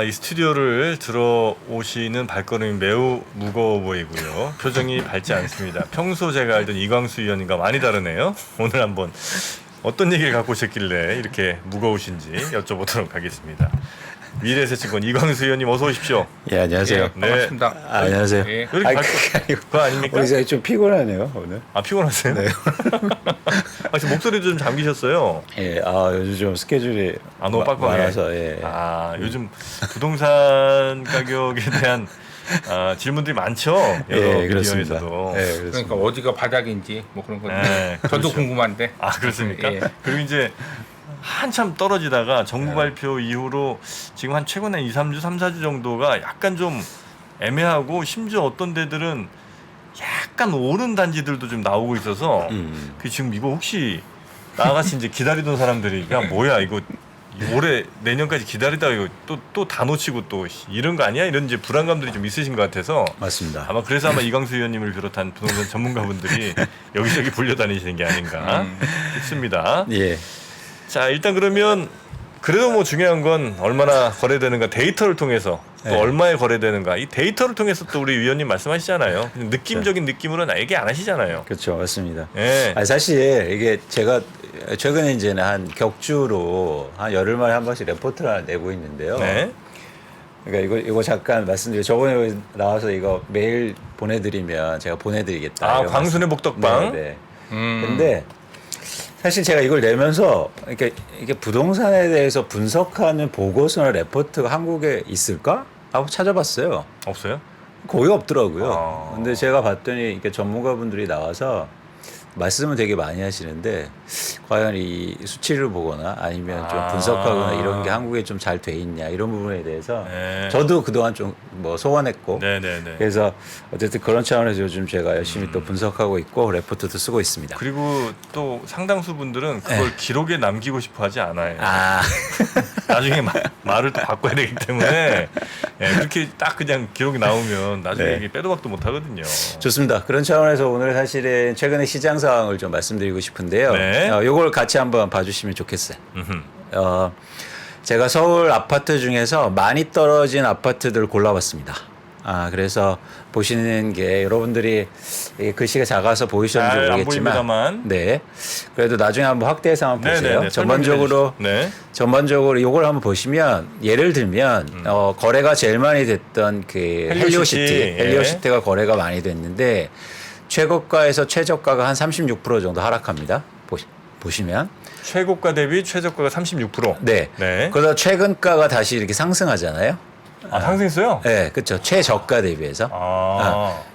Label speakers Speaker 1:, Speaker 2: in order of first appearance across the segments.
Speaker 1: 이 스튜디오를 들어오시는 발걸음이 매우 무거워 보이고요. 표정이 밝지 않습니다. 평소 제가 알던 이광수 위원님과 많이 다르네요. 오늘 한번 어떤 얘기를 갖고 오셨길래 이렇게 무거우신지 여쭤보도록 하겠습니다. 미래세증권 이광수 위원님 어서 오십시오.
Speaker 2: 예, 안녕하세요.
Speaker 1: 네.
Speaker 3: 반갑습니다.
Speaker 2: 안녕하세요.
Speaker 3: 예.
Speaker 1: 왜 이렇게 그거 아닙니까?
Speaker 2: 오늘 좀 피곤하네요 오늘.
Speaker 1: 아 피곤하세요?
Speaker 2: 네.
Speaker 1: 아, 지금 목소리도 좀 잠기셨어요.
Speaker 2: 예, 요즘 좀 스케줄이
Speaker 1: 너무 빡빡해.
Speaker 2: 많아서 예.
Speaker 1: 요즘 부동산 가격에 대한 질문들이 많죠. 여러
Speaker 2: 예, 그렇습니다.
Speaker 1: 미디어에서도.
Speaker 2: 예, 그렇습니다.
Speaker 3: 그러니까 어디가 바닥인지 뭐 그런 거.
Speaker 1: 네,
Speaker 3: 저도
Speaker 1: 그렇죠.
Speaker 3: 궁금한데.
Speaker 1: 그렇습니까?
Speaker 3: 예.
Speaker 1: 그리고 이제 한참 떨어지다가 정부 발표 이후로 지금 한 최근에 2, 3주, 3, 4주 정도가 약간 좀 애매하고 심지어 어떤 데들은 약간 오른 단지들도 좀 나오고 있어서 그 지금 이거 혹시 나같이 이제 기다리던 사람들이 야 뭐야 이거 올해 내년까지 기다리다가 이거 또 다 놓치고 또 이런 거 아니야? 이런 이제 불안감들이 좀 있으신 것 같아서
Speaker 2: 맞습니다.
Speaker 1: 아마 그래서 아마 이광수 의원님을 비롯한 부동산 전문가분들이 여기저기 불려다니시는 게 아닌가 싶습니다.
Speaker 2: 예.
Speaker 1: 자 일단 그러면 그래도 뭐 중요한 건 얼마나 거래되는가 데이터를 통해서 또
Speaker 2: 네.
Speaker 1: 얼마에 거래되는가 이 데이터를 통해서 또 우리 위원님 말씀하시잖아요. 느낌적인 느낌으로는 얘기 안 하시잖아요.
Speaker 2: 그렇죠, 맞습니다.
Speaker 1: 예.
Speaker 2: 사실 이게 제가 최근에 이제는 한 격주로 한 열흘 만에 한 번씩 레포트를 하나 내고 있는데요.
Speaker 1: 네.
Speaker 2: 그러니까 이거 잠깐 말씀드려. 저번에 나와서 이거 메일 보내드리면 제가 보내드리겠다. 이런
Speaker 1: 광순의
Speaker 2: 말씀.
Speaker 1: 복덕방.
Speaker 2: 네. 네. 근데 사실 제가 이걸 내면서 이게 부동산에 대해서 분석하는 보고서나 레포트가 한국에 있을까 하고 찾아봤어요.
Speaker 1: 없어요?
Speaker 2: 거의 없더라고요. 근데 제가 봤더니 이렇게 전문가분들이 나와서 말씀을 되게 많이 하시는데 과연 이 수치를 보거나 아니면 좀 분석하거나 이런 게 한국에 좀 잘 돼 있냐 이런 부분에 대해서
Speaker 1: 네.
Speaker 2: 저도 그동안 좀 뭐 소원했고
Speaker 1: 네네네.
Speaker 2: 그래서 어쨌든 그런 차원에서 요즘 제가 열심히 또 분석하고 있고 레포트도 쓰고 있습니다.
Speaker 1: 그리고 또 상당수 분들은 그걸
Speaker 2: 네.
Speaker 1: 기록에 남기고 싶어 하지 않아요.
Speaker 2: 아,
Speaker 1: 나중에 말을 또 바꿔야 되기 때문에 예, 그렇게 딱 그냥 기록이 나오면 나중에
Speaker 2: 네.
Speaker 1: 이게 빼도 박도 못 하거든요.
Speaker 2: 좋습니다. 그런 차원에서 오늘 사실은 최근의 시장 상황을 좀 말씀드리고 싶은데요.
Speaker 1: 네.
Speaker 2: 요걸 같이 한번 봐주시면 좋겠어요.
Speaker 1: 음흠.
Speaker 2: 제가 서울 아파트 중에서 많이 떨어진 아파트들을 골라봤습니다. 그래서 보시는 게 여러분들이 이 글씨가 작아서 보이셨는지
Speaker 1: 잘 안
Speaker 2: 모르겠지만,
Speaker 1: 보입니다만.
Speaker 2: 네. 그래도 나중에 한번 확대해서 한번 보세요.
Speaker 1: 네네네.
Speaker 2: 전반적으로
Speaker 1: 네.
Speaker 2: 전반적으로 이걸 한번 보시면 예를 들면 거래가 제일 많이 됐던 그
Speaker 1: 헬리오시티.
Speaker 2: 헬리오시티가 거래가 많이 됐는데 최고가에서 최저가가 한 36% 정도 하락합니다. 보시면
Speaker 1: 최고가 대비 최저가가 36%.
Speaker 2: 네.
Speaker 1: 네.
Speaker 2: 그러다 최근가가 다시 이렇게 상승하잖아요.
Speaker 1: 상승했어요?
Speaker 2: 네, 그렇죠. 최저가 대비해서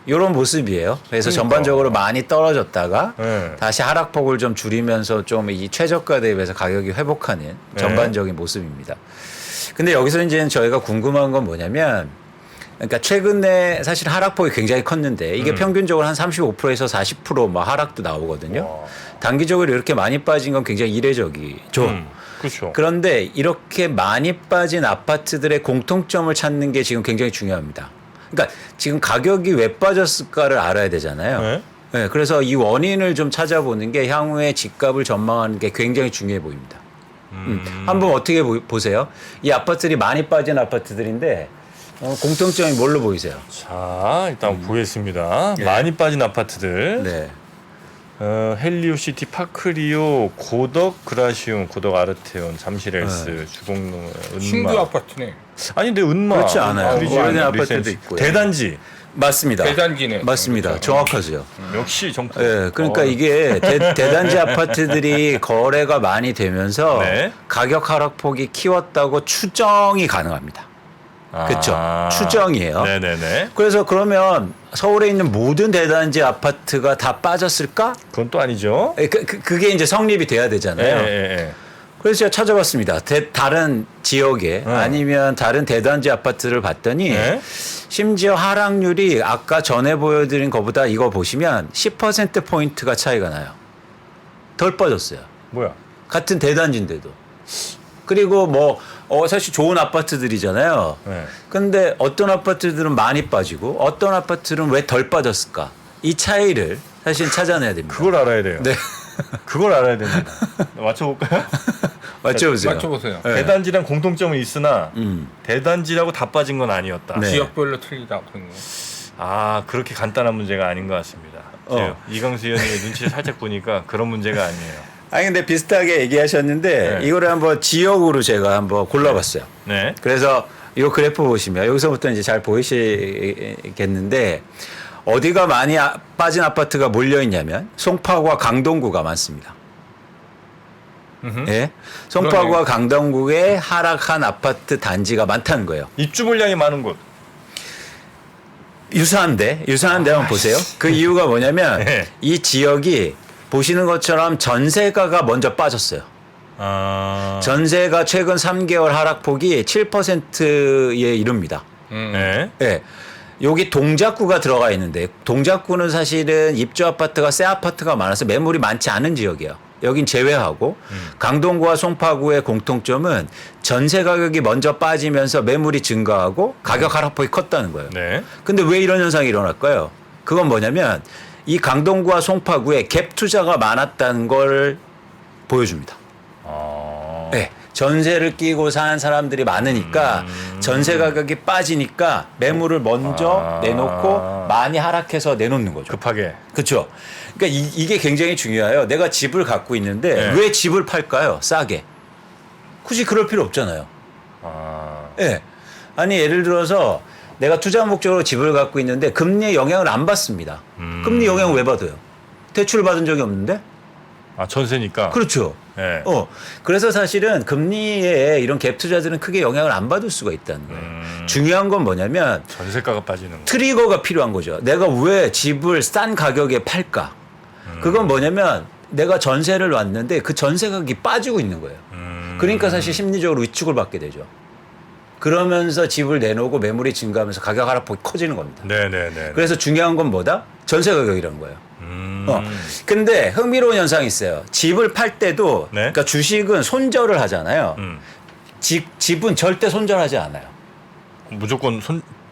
Speaker 2: 이런 모습이에요. 그래서
Speaker 1: 그러니까.
Speaker 2: 전반적으로 많이 떨어졌다가
Speaker 1: 네.
Speaker 2: 다시 하락폭을 좀 줄이면서 좀 이 최저가 대비해서 가격이 회복하는 전반적인 모습입니다. 근데 여기서 이제 저희가 궁금한 건 뭐냐면, 그러니까 최근에 사실 하락폭이 굉장히 컸는데 이게 평균적으로 한 35%에서 40% 하락도 나오거든요.
Speaker 1: 와.
Speaker 2: 단기적으로 이렇게 많이 빠진 건 굉장히 이례적이죠.
Speaker 1: 그렇죠.
Speaker 2: 그런데 이렇게 많이 빠진 아파트들의 공통점을 찾는 게 지금 굉장히 중요합니다. 그러니까 지금 가격이 왜 빠졌을까를 알아야 되잖아요.
Speaker 1: 네.
Speaker 2: 네, 그래서 이 원인을 좀 찾아보는 게 향후에 집값을 전망하는 게 굉장히 중요해 보입니다. 한번 어떻게 보세요? 이 아파트들이 많이 빠진 아파트들인데 공통점이 뭘로 보이세요?
Speaker 1: 자, 일단 보겠습니다.
Speaker 2: 네.
Speaker 1: 많이 빠진 아파트들.
Speaker 2: 네.
Speaker 1: 헬리오시티, 파크리오, 고덕, 그라시움, 고덕 아르테온, 잠실헬스, 주공농,
Speaker 3: 신규
Speaker 1: 은마.
Speaker 3: 아파트네.
Speaker 1: 아니 근데 은마.
Speaker 2: 그렇지 않아요.
Speaker 1: 그리지움,
Speaker 2: 오래된 아파트도
Speaker 1: 리센스.
Speaker 2: 있고요.
Speaker 1: 대단지.
Speaker 2: 맞습니다.
Speaker 3: 대단지네.
Speaker 2: 맞습니다.
Speaker 3: 그렇죠.
Speaker 2: 정확하세요.
Speaker 1: 역시 정품.
Speaker 2: 예, 그러니까 이게 대단지 아파트들이 거래가 많이 되면서
Speaker 1: 네.
Speaker 2: 가격 하락폭이 키웠다고 추정이 가능합니다. 그렇죠. 추정이에요.
Speaker 1: 네네네.
Speaker 2: 그래서 그러면 서울에 있는 모든 대단지 아파트가 다 빠졌을까?
Speaker 1: 그건 또 아니죠.
Speaker 2: 그게 이제 성립이 돼야 되잖아요.
Speaker 1: 예.
Speaker 2: 그래서 제가 찾아봤습니다. 다른 지역에 아니면 다른 대단지 아파트를 봤더니
Speaker 1: 네.
Speaker 2: 심지어 하락률이 아까 전에 보여드린 것보다 이거 보시면 10%포인트가 차이가 나요. 덜 빠졌어요.
Speaker 1: 뭐야?
Speaker 2: 같은 대단지인데도. 그리고 사실 좋은 아파트들이잖아요.
Speaker 1: 네.
Speaker 2: 근데 어떤 아파트들은 많이 빠지고 어떤 아파트는 왜 덜 빠졌을까? 이 차이를 사실 찾아내야 됩니다.
Speaker 1: 그걸 알아야 돼요.
Speaker 2: 네.
Speaker 1: 그걸 알아야 됩니다. 맞춰볼까요?
Speaker 2: 맞춰보세요.
Speaker 3: 맞춰보세요.
Speaker 2: 네.
Speaker 1: 대단지랑 공통점은 있으나
Speaker 2: 음.
Speaker 1: 대단지라고 다 빠진 건 아니었다.
Speaker 2: 네.
Speaker 3: 지역별로 틀리다 그런 거.
Speaker 1: 아 그렇게 간단한 문제가 아닌 것 같습니다. 이광수 의원님의 눈치를 살짝 보니까 그런 문제가 아니에요.
Speaker 2: 아니 근데 비슷하게 얘기하셨는데
Speaker 1: 네.
Speaker 2: 이거를 한번 지역으로 제가 한번 골라봤어요.
Speaker 1: 네.
Speaker 2: 그래서 이 그래프 보시면 여기서부터 이제 잘 보이시겠는데 어디가 많이 빠진 아파트가 몰려 있냐면 송파구와 강동구가 많습니다. 예, 송파구와
Speaker 3: 그러네요.
Speaker 2: 강동구에 하락한 아파트 단지가 많다는 거예요.
Speaker 1: 입주 물량이 많은 곳.
Speaker 2: 유사한데 한번 보세요. 그 이유가 뭐냐면
Speaker 1: 네.
Speaker 2: 이 지역이 보시는 것처럼 전세가가 먼저 빠졌어요.
Speaker 1: 아.
Speaker 2: 전세가 최근 3개월 하락폭이 7%에 이릅니다.
Speaker 1: 네.
Speaker 2: 예. 여기 동작구가 들어가 있는데 동작구는 사실은 입주 아파트가 새 아파트가 많아서 매물이 많지 않은 지역이에요. 여긴 제외하고 강동구와 송파구의 공통점은 전세 가격이 먼저 빠지면서 매물이 증가하고 가격 하락폭이 컸다는 거예요.
Speaker 1: 네.
Speaker 2: 근데 왜 이런 현상이 일어날까요? 그건 뭐냐면 이 강동구와 송파구에 갭 투자가 많았다는 걸 보여줍니다.
Speaker 1: 아.
Speaker 2: 네. 전세를 끼고 사는 사람들이 많으니까 전세 가격이 빠지니까 매물을 먼저 내놓고 많이 하락해서 내놓는 거죠.
Speaker 1: 급하게.
Speaker 2: 그렇죠. 그러니까 이게 굉장히 중요해요. 내가 집을 갖고 있는데
Speaker 1: 네.
Speaker 2: 왜 집을 팔까요? 싸게. 굳이 그럴 필요 없잖아요.
Speaker 1: 아.
Speaker 2: 예. 아니 예를 들어서 내가 투자 목적으로 집을 갖고 있는데 금리의 영향을 안 받습니다. 금리 영향을 왜 받아요? 대출을 받은 적이 없는데?
Speaker 1: 아 전세니까.
Speaker 2: 그렇죠.
Speaker 1: 네.
Speaker 2: 그래서 사실은 금리에 이런 갭 투자들은 크게 영향을 안 받을 수가 있다는 거예요. 중요한 건 뭐냐면
Speaker 1: 전세가가 빠지는 거.
Speaker 2: 트리거가 필요한 거죠. 내가 왜 집을 싼 가격에 팔까? 그건 뭐냐면 내가 전세를 놨는데 그 전세 가격이 빠지고 있는 거예요. 그러니까 사실 심리적으로 위축을 받게 되죠. 그러면서 집을 내놓고 매물이 증가하면서 가격 하락폭이 커지는 겁니다.
Speaker 1: 네네네.
Speaker 2: 그래서 중요한 건 뭐다? 전세 가격이라는 거예요. 근데 흥미로운 현상이 있어요. 집을 팔 때도
Speaker 1: 네.
Speaker 2: 그러니까 주식은 손절을 하잖아요. 집은 절대 손절하지 않아요.
Speaker 1: 무조건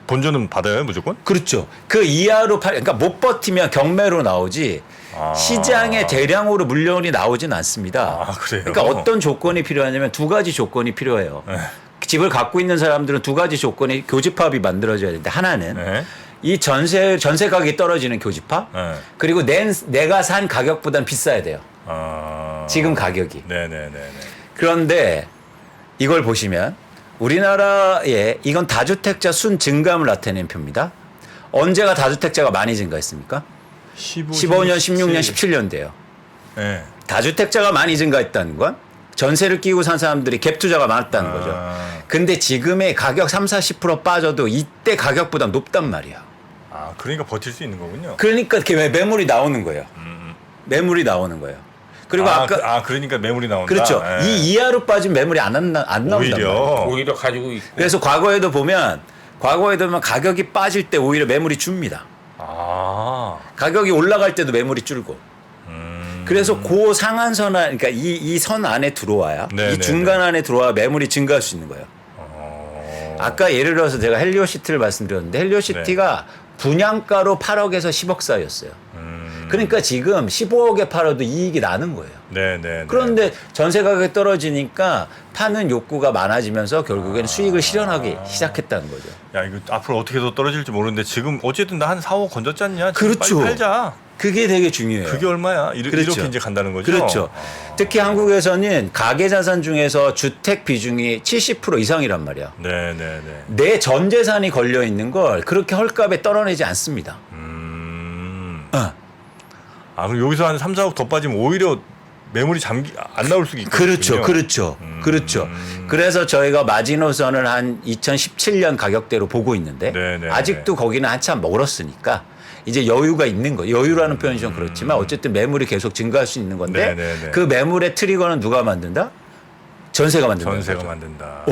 Speaker 1: 본전은 받아요 무조건?
Speaker 2: 그렇죠. 그 이하로 그러니까 못 버티면 경매로 나오지
Speaker 1: 아.
Speaker 2: 시장에 대량으로 물건이 나오진 않습니다.
Speaker 1: 아, 그래요?
Speaker 2: 그러니까 어떤 조건이 필요하냐면 두 가지 조건이 필요해요.
Speaker 1: 네.
Speaker 2: 집을 갖고 있는 사람들은 두 가지 조건이 교집합이 만들어져야 되는데 하나는
Speaker 1: 네.
Speaker 2: 이 전세 가격이 떨어지는 교집합
Speaker 1: 네.
Speaker 2: 그리고 내가 산 가격보단 비싸야 돼요.
Speaker 1: 아.
Speaker 2: 지금 가격이.
Speaker 1: 네네네네.
Speaker 2: 그런데 이걸 보시면 우리나라에 이건 다주택자 순 증감을 나타내는 표입니다. 언제가 다주택자가 많이 증가했습니까? 15년, 16년, 17년대요.
Speaker 1: 네.
Speaker 2: 다주택자가 많이 증가했다는 건 전세를 끼고 산 사람들이 갭 투자가 많았다는 거죠. 근데 지금의 가격 30-40% 빠져도 이때 가격보다 높단 말이야.
Speaker 1: 아 그러니까 버틸 수 있는 거군요.
Speaker 2: 그러니까 이렇게 매물이 나오는 거예요. 매물이 나오는 거예요. 그리고 아까
Speaker 1: 그러니까 매물이 나온다.
Speaker 2: 그렇죠.
Speaker 1: 네.
Speaker 2: 이 이하로 빠진 매물이 안 나온단 말이에요.
Speaker 1: 오히려.
Speaker 3: 오히려 가지고 있고.
Speaker 2: 그래서 과거에도 보면 가격이 빠질 때 오히려 매물이 줍니다.
Speaker 1: 아.
Speaker 2: 가격이 올라갈 때도 매물이 줄고. 그래서 그 상한선 그러니까 이 선 안에 들어와야
Speaker 1: 네네네.
Speaker 2: 이 중간 안에 들어와 매물이 증가할 수 있는 거예요. 아까 예를 들어서 제가 헬리오시티를 말씀드렸는데 헬리오시티가 분양가로 8억에서 10억 사이였어요. 그러니까 지금 15억에 팔아도 이익이 나는 거예요.
Speaker 1: 네네.
Speaker 2: 그런데 전세 가격이 떨어지니까 파는 욕구가 많아지면서 결국에는 수익을 실현하기 시작했다는 거죠.
Speaker 1: 야 이거 앞으로 어떻게 더 떨어질지 모르는데 지금 어쨌든 나 한 4억 건졌지 않냐? 지금
Speaker 2: 그렇죠.
Speaker 1: 빨리 팔자.
Speaker 2: 그게 되게 중요해요.
Speaker 1: 그게 얼마야?
Speaker 2: 그렇죠.
Speaker 1: 이렇게 이제 간다는 거죠.
Speaker 2: 그렇죠. 특히 한국에서는 가계자산 중에서 주택 비중이 70% 이상이란 말이야.
Speaker 1: 네네네.
Speaker 2: 내 전 재산이 걸려 있는 걸 그렇게 헐값에 떨어내지 않습니다.
Speaker 1: 아 그럼 여기서 한 3, 4억 더 빠지면 오히려 매물이 안 나올 수가 있거든요.
Speaker 2: 그렇죠. 그렇죠. 그렇죠. 그래서 저희가 마지노선을 한 2017년 가격대로 보고 있는데
Speaker 1: 네네.
Speaker 2: 아직도 거기는 한참 멀었으니까 이제 여유가 있는 거. 여유라는 표현이 좀 그렇지만 어쨌든 매물이 계속 증가할 수 있는 건데
Speaker 1: 네네네.
Speaker 2: 그 매물의 트리거는 누가 만든다? 전세가 만든다.
Speaker 1: 전세가 만든다.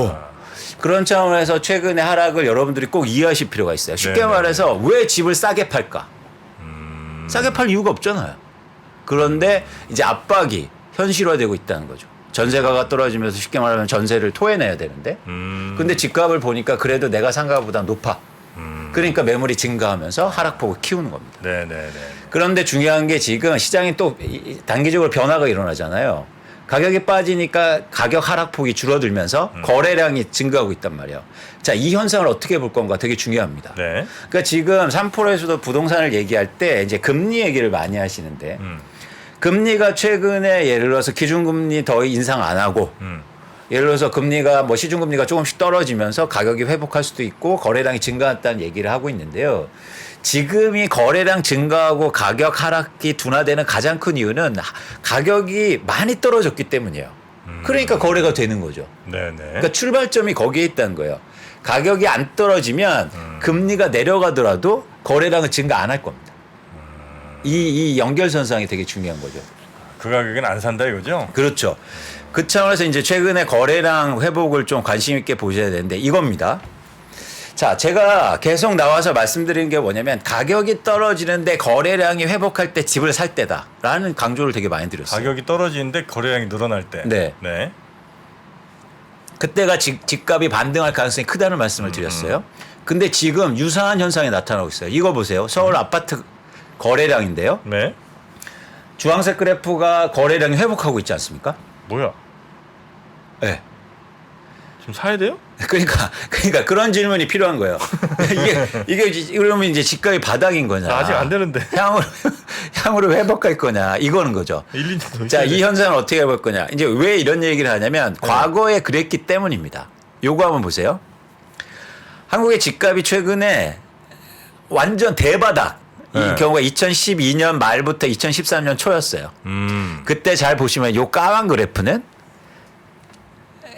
Speaker 2: 그런 차원에서 최근의 하락을 여러분들이 꼭 이해하실 필요가 있어요. 쉽게
Speaker 1: 네네.
Speaker 2: 말해서 왜 집을 싸게 팔까? 싸게 팔 이유가 없잖아요. 그런데 이제 압박이 현실화되고 있다는 거죠. 전세가가 떨어지면서 쉽게 말하면 전세를 토해내야 되는데 근데 집값을 보니까 그래도 내가 산 가보다 높아. 그러니까 매물이 증가하면서 하락폭을 키우는 겁니다.
Speaker 1: 네네네.
Speaker 2: 그런데 중요한 게 지금 시장이 또 단기적으로 변화가 일어나잖아요. 가격이 빠지니까 가격 하락폭이 줄어들면서 거래량이 증가하고 있단 말이에요. 자, 이 현상을 어떻게 볼 건가 되게 중요합니다.
Speaker 1: 네.
Speaker 2: 그러니까 지금 3프로에서도 부동산을 얘기할 때 이제 금리 얘기를 많이 하시는데 금리가 최근에 예를 들어서 기준금리 더 인상 안 하고 예를 들어서 금리가 뭐 시중금리가 조금씩 떨어지면서 가격이 회복할 수도 있고 거래량이 증가했다는 얘기를 하고 있는데요. 지금이 거래량 증가하고 가격 하락이 둔화되는 가장 큰 이유는 가격이 많이 떨어졌기 때문이에요. 그러니까 거래가 되는 거죠.
Speaker 1: 네네.
Speaker 2: 그러니까 출발점이 거기에 있다는 거예요. 가격이 안 떨어지면 금리가 내려가더라도 거래량은 증가 안 할 겁니다. 이 연결선상이 되게 중요한 거죠.
Speaker 1: 그 가격엔 안 산다 이거죠?
Speaker 2: 그렇죠. 그 차원에서 이제 최근에 거래량 회복을 좀 관심 있게 보셔야 되는데 이겁니다. 자, 제가 계속 나와서 말씀드리는 게 뭐냐면 가격이 떨어지는데 거래량이 회복할 때 집을 살 때다라는 강조를 되게 많이 드렸어요.
Speaker 1: 가격이 떨어지는데 거래량이 늘어날 때.
Speaker 2: 네.
Speaker 1: 네.
Speaker 2: 그때가 집값이 반등할 가능성이 크다는 말씀을 드렸어요. 근데 지금 유사한 현상이 나타나고 있어요. 이거 보세요. 서울 아파트 거래량인데요.
Speaker 1: 네.
Speaker 2: 주황색 그래프가 거래량이 회복하고 있지 않습니까?
Speaker 1: 뭐야?
Speaker 2: 네.
Speaker 1: 지금 사야 돼요?
Speaker 2: 그러니까 그런 질문이 필요한 거예요. 이게 그러면 이제 집값이 바닥인 거냐?
Speaker 1: 아직 안 되는데.
Speaker 2: 향으로 회복할 거냐? 이거는 거죠.
Speaker 1: 1, 2년 더
Speaker 2: 자,
Speaker 1: 있어야
Speaker 2: 이
Speaker 1: 돼.
Speaker 2: 현상을 어떻게 해볼 거냐? 이제 왜 이런 얘기를 하냐면 과거에 그랬기 때문입니다. 요거 한번 보세요. 한국의 집값이 최근에 완전 대바닥. 이
Speaker 1: 네.
Speaker 2: 경우가 2012년 말부터 2013년 초였어요. 그때 잘 보시면 요 까만 그래프는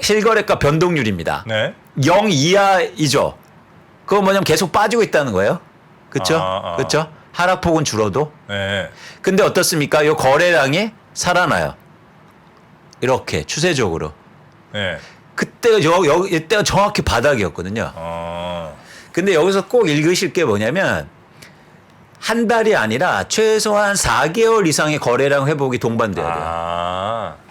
Speaker 2: 실거래가 변동률입니다.
Speaker 1: 네.
Speaker 2: 0 이하이죠. 그거 뭐냐면 계속 빠지고 있다는 거예요. 그렇죠? 그렇죠? 하락폭은 줄어도.
Speaker 1: 네.
Speaker 2: 근데 어떻습니까? 요 거래량이 살아나요. 이렇게 추세적으로.
Speaker 1: 네.
Speaker 2: 그때가 이때가 정확히 바닥이었거든요. 근데 여기서 꼭 읽으실 게 뭐냐면 한 달이 아니라 최소한 4개월 이상의 거래량 회복이 동반돼야 돼요.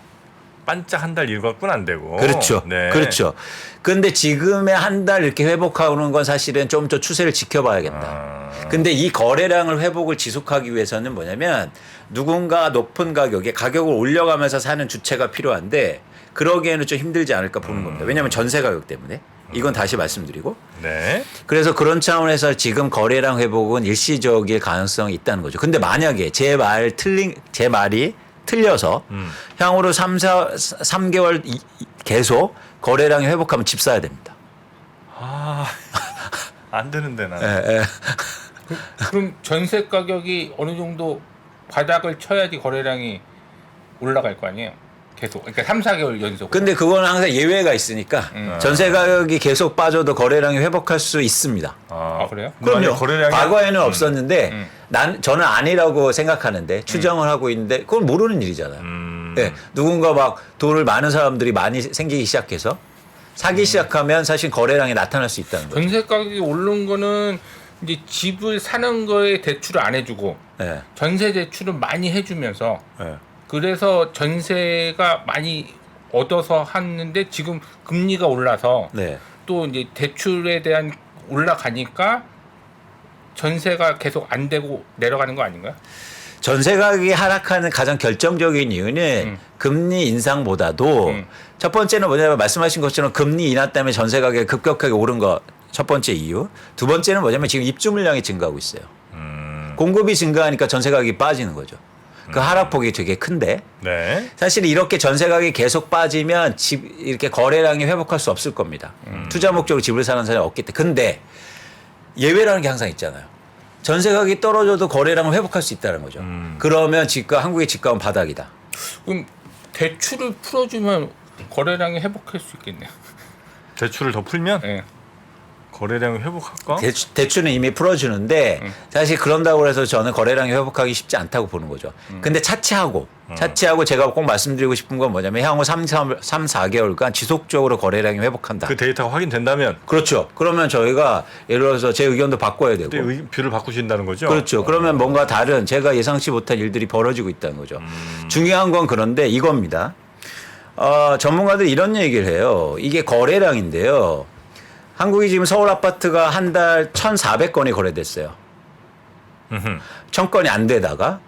Speaker 1: 반짝 한 달 일과꾼 안 되고.
Speaker 2: 그렇죠.
Speaker 1: 네.
Speaker 2: 그렇죠. 근데 지금의 한 달 이렇게 회복하는 건 사실은 좀 더 추세를 지켜봐야겠다. 근데 이 거래량을 회복을 지속하기 위해서는 뭐냐면 누군가 높은 가격에 가격을 올려가면서 사는 주체가 필요한데 그러기에는 좀 힘들지 않을까 보는 겁니다. 왜냐하면 전세 가격 때문에. 이건 다시 말씀드리고.
Speaker 1: 네.
Speaker 2: 그래서 그런 차원에서 지금 거래량 회복은 일시적일 가능성이 있다는 거죠. 근데 만약에 제 말이 틀려서 향후로 3개월 계속 거래량이 회복하면 집 사야 됩니다.
Speaker 1: 안 되는데 나.
Speaker 2: 예.
Speaker 3: 그럼 전세 가격이 어느 정도 바닥을 쳐야지 거래량이 올라갈 거 아니에요? 계속. 그러니까 3, 4개월 연속.
Speaker 2: 근데 그거는 항상 예외가 있으니까 전세 가격이 계속 빠져도 거래량이 회복할 수 있습니다.
Speaker 3: 그래요?
Speaker 2: 그럼요.
Speaker 1: 거래량이
Speaker 2: 과거에는 없었는데 저는 아니라고 생각하는데 추정을 하고 있는데 그건 모르는 일이잖아요. 네, 누군가 막 돈을 많은 사람들이 많이 생기기 시작해서 사기 시작하면 사실 거래량이 나타날 수 있다는 거죠.
Speaker 3: 전세 가격이 오른 거는 이제 집을 사는 거에 대출을 안 해주고
Speaker 2: 네.
Speaker 3: 전세 대출은 많이 해주면서
Speaker 1: 네.
Speaker 3: 그래서 전세가 많이 얻어서 하는데 지금 금리가 올라서
Speaker 2: 네.
Speaker 3: 또 이제 대출에 대한 올라가니까 전세가 계속 안 되고 내려가는 거 아닌가요?
Speaker 2: 전세 가격이 하락하는 가장 결정적인 이유는 금리 인상보다도 첫 번째는 뭐냐면 말씀하신 것처럼 금리 인하 때문에 전세 가격이 급격하게 오른 거 첫 번째 이유. 두 번째는 뭐냐면 지금 입주 물량이 증가하고 있어요. 공급이 증가하니까 전세 가격이 빠지는 거죠. 그 하락폭이 되게 큰데
Speaker 1: 네.
Speaker 2: 사실 이렇게 전세 가격이 계속 빠지면 집 이렇게 거래량이 회복할 수 없을 겁니다. 투자 목적으로 집을 사는 사람이 없기 때문에. 근데 예외라는 게 항상 있잖아요. 전세 가격이 떨어져도 거래량을 회복할 수 있다는 거죠. 그러면 한국의 집값은 바닥이다.
Speaker 3: 그럼 대출을 풀어주면 거래량이 회복할 수 있겠네요.
Speaker 1: 대출을 더 풀면
Speaker 3: 네.
Speaker 1: 거래량을 회복할까?
Speaker 2: 대출은 이미 풀어주는데 사실 그런다고 해서 저는 거래량이 회복하기 쉽지 않다고 보는 거죠. 근데 차치하고 제가 꼭 말씀드리고 싶은 건 뭐냐면 향후 3, 4개월간 지속적으로 거래량이 회복한다.
Speaker 1: 그 데이터가 확인된다면
Speaker 2: 그렇죠. 그러면 저희가 예를 들어서 제 의견도 바꿔야 되고.
Speaker 1: 그때 뷰를 바꾸신다는 거죠?
Speaker 2: 그렇죠. 그러면 뭔가 다른 제가 예상치 못한 일들이 벌어지고 있다는 거죠. 중요한 건 그런데 이겁니다. 전문가들이 이런 얘기를 해요. 이게 거래량인데요. 한국이 지금 서울 아파트가 한 달 1,400건이 거래됐어요. 1,000건이 안 되다가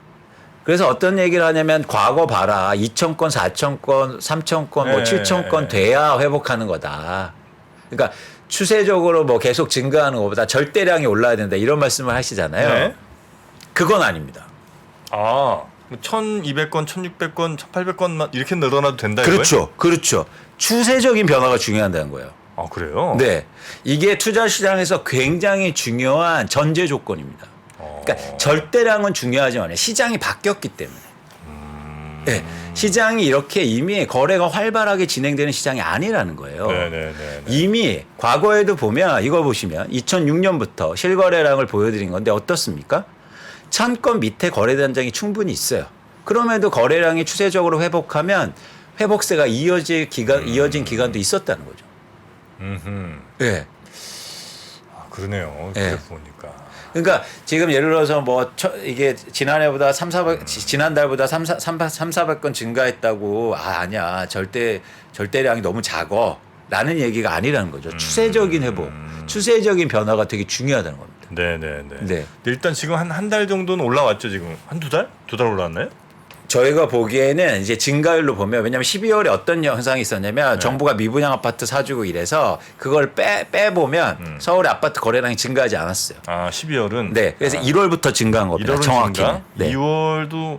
Speaker 2: 그래서 어떤 얘기를 하냐면 과거 봐라. 2,000건, 4,000건, 3,000건, 뭐
Speaker 1: 네.
Speaker 2: 7,000건 돼야 회복하는 거다. 그러니까 추세적으로 뭐 계속 증가하는 것보다 절대량이 올라야 된다. 이런 말씀을 하시잖아요.
Speaker 1: 네.
Speaker 2: 그건 아닙니다.
Speaker 1: 아, 1,200건, 1,600건, 1,800건만 이렇게 늘어나도 된다 이거예요?
Speaker 2: 그렇죠. 그렇죠. 추세적인 변화가 중요하다는 거예요.
Speaker 1: 아, 그래요?
Speaker 2: 네. 이게 투자 시장에서 굉장히 중요한 전제 조건입니다. 그러니까 절대량은 중요하지만 시장이 바뀌었기 때문에. 네. 시장이 이렇게 이미 거래가 활발하게 진행되는 시장이 아니라는 거예요.
Speaker 1: 네네네.
Speaker 2: 이미 과거에도 보면 이거 보시면 2006년부터 실거래량을 보여드린 건데 어떻습니까? 1,000건 밑에 거래 단장이 충분히 있어요. 그럼에도 거래량이 추세적으로 회복하면 회복세가 이어진 기간도 있었다는 거죠. 네.
Speaker 1: 아, 그러네요.
Speaker 2: 네.
Speaker 1: 그래서 보니까.
Speaker 2: 그러니까 지금 예를 들어서 뭐 이게 지난해보다 지난달보다 400건 증가했다고 아니야 절대량이 너무 작어라는 얘기가 아니라는 거죠. 추세적인 회복, 추세적인 변화가 되게 중요하다는 겁니다.
Speaker 1: 네네네.
Speaker 2: 네.
Speaker 1: 일단 지금 한 달 정도는 올라왔죠 지금. 한 두 달? 두 달 올라왔나요?
Speaker 2: 저희가 보기에는 이제 증가율로 보면 왜냐하면 12월에 어떤 현상이 있었냐면 정부가 미분양 아파트 사주고 이래서 그걸 빼보면 서울의 아파트 거래량이 증가하지 않았어요.
Speaker 1: 아, 12월은.
Speaker 2: 네, 그래서 1월부터 증가한 겁니다.
Speaker 1: 1월은
Speaker 2: 정확히는.
Speaker 1: 증가?
Speaker 2: 네.
Speaker 1: 2월도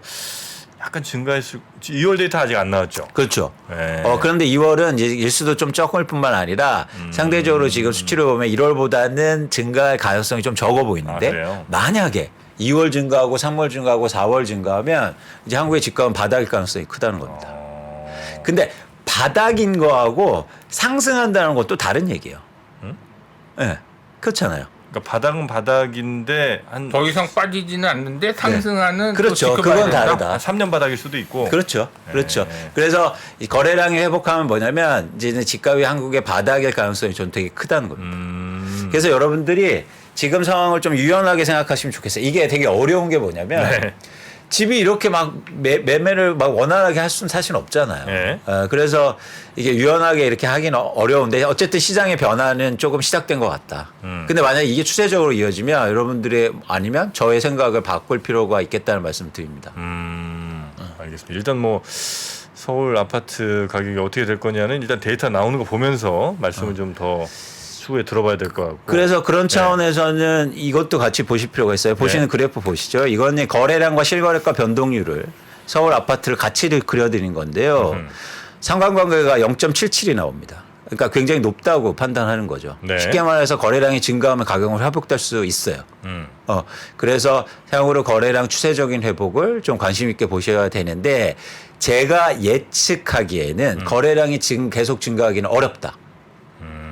Speaker 1: 약간 증가했을. 2월 데이터 아직 안 나왔죠.
Speaker 2: 그렇죠.
Speaker 1: 네.
Speaker 2: 그런데 2월은 이제 일수도 좀 적을 뿐만 아니라 상대적으로 지금 수치를 보면 1월보다는 증가할 가능성이 좀 적어 보이는데
Speaker 1: 아, 그래요?
Speaker 2: 만약에 2월 증가하고 3월 증가하고 4월 증가하면 이제 한국의 집값은 바닥일 가능성이 크다는 겁니다. 근데 바닥인 거하고 상승한다는 것도 다른 얘기예요. 네, 그렇잖아요.
Speaker 1: 그러니까 바닥은 바닥인데 한
Speaker 3: 더 이상 빠지지는 않는데 상승하는
Speaker 2: 그렇죠.
Speaker 3: 또 지켜봐야
Speaker 2: 그건
Speaker 3: 된다?
Speaker 2: 다르다.
Speaker 1: 3년 바닥일 수도 있고.
Speaker 2: 그렇죠. 그렇죠. 그래서 이 거래량이 회복하면 뭐냐면 이제 집값이 한국의 바닥일 가능성이 좀 되게 크다는 겁니다. 그래서 여러분들이 지금 상황을 좀 유연하게 생각하시면 좋겠어요. 이게 되게 어려운 게 뭐냐면
Speaker 1: 네.
Speaker 2: 집이 이렇게 막 매매를 막 원활하게 할 수는 사실 없잖아요.
Speaker 1: 네.
Speaker 2: 그래서 이게 유연하게 이렇게 하기는 어려운데 어쨌든 시장의 변화는 조금 시작된 것 같다. 근데 만약에 이게 추세적으로 이어지면 여러분들의 아니면 저의 생각을 바꿀 필요가 있겠다는 말씀을 드립니다.
Speaker 1: 알겠습니다. 일단 뭐 서울 아파트 가격이 어떻게 될 거냐는 일단 데이터 나오는 거 보면서 말씀을 좀 더 추후에 들어봐야 될 것 같고.
Speaker 2: 그래서 그런 차원에서는 이것도 같이 보실 필요가 있어요. 보시는 그래프 보시죠. 이거는 거래량과 실거래가 변동률을 서울 아파트를 같이 그려드린 건데요. 상관관계가 0.77이 나옵니다. 그러니까 굉장히 높다고 판단하는 거죠.
Speaker 1: 네.
Speaker 2: 쉽게 말해서 거래량이 증가하면 가격은 회복될 수 있어요. 그래서 향후로 거래량 추세적인 회복을 좀 관심 있게 보셔야 되는데 제가 예측하기에는 거래량이 지금 계속 증가하기는 어렵다.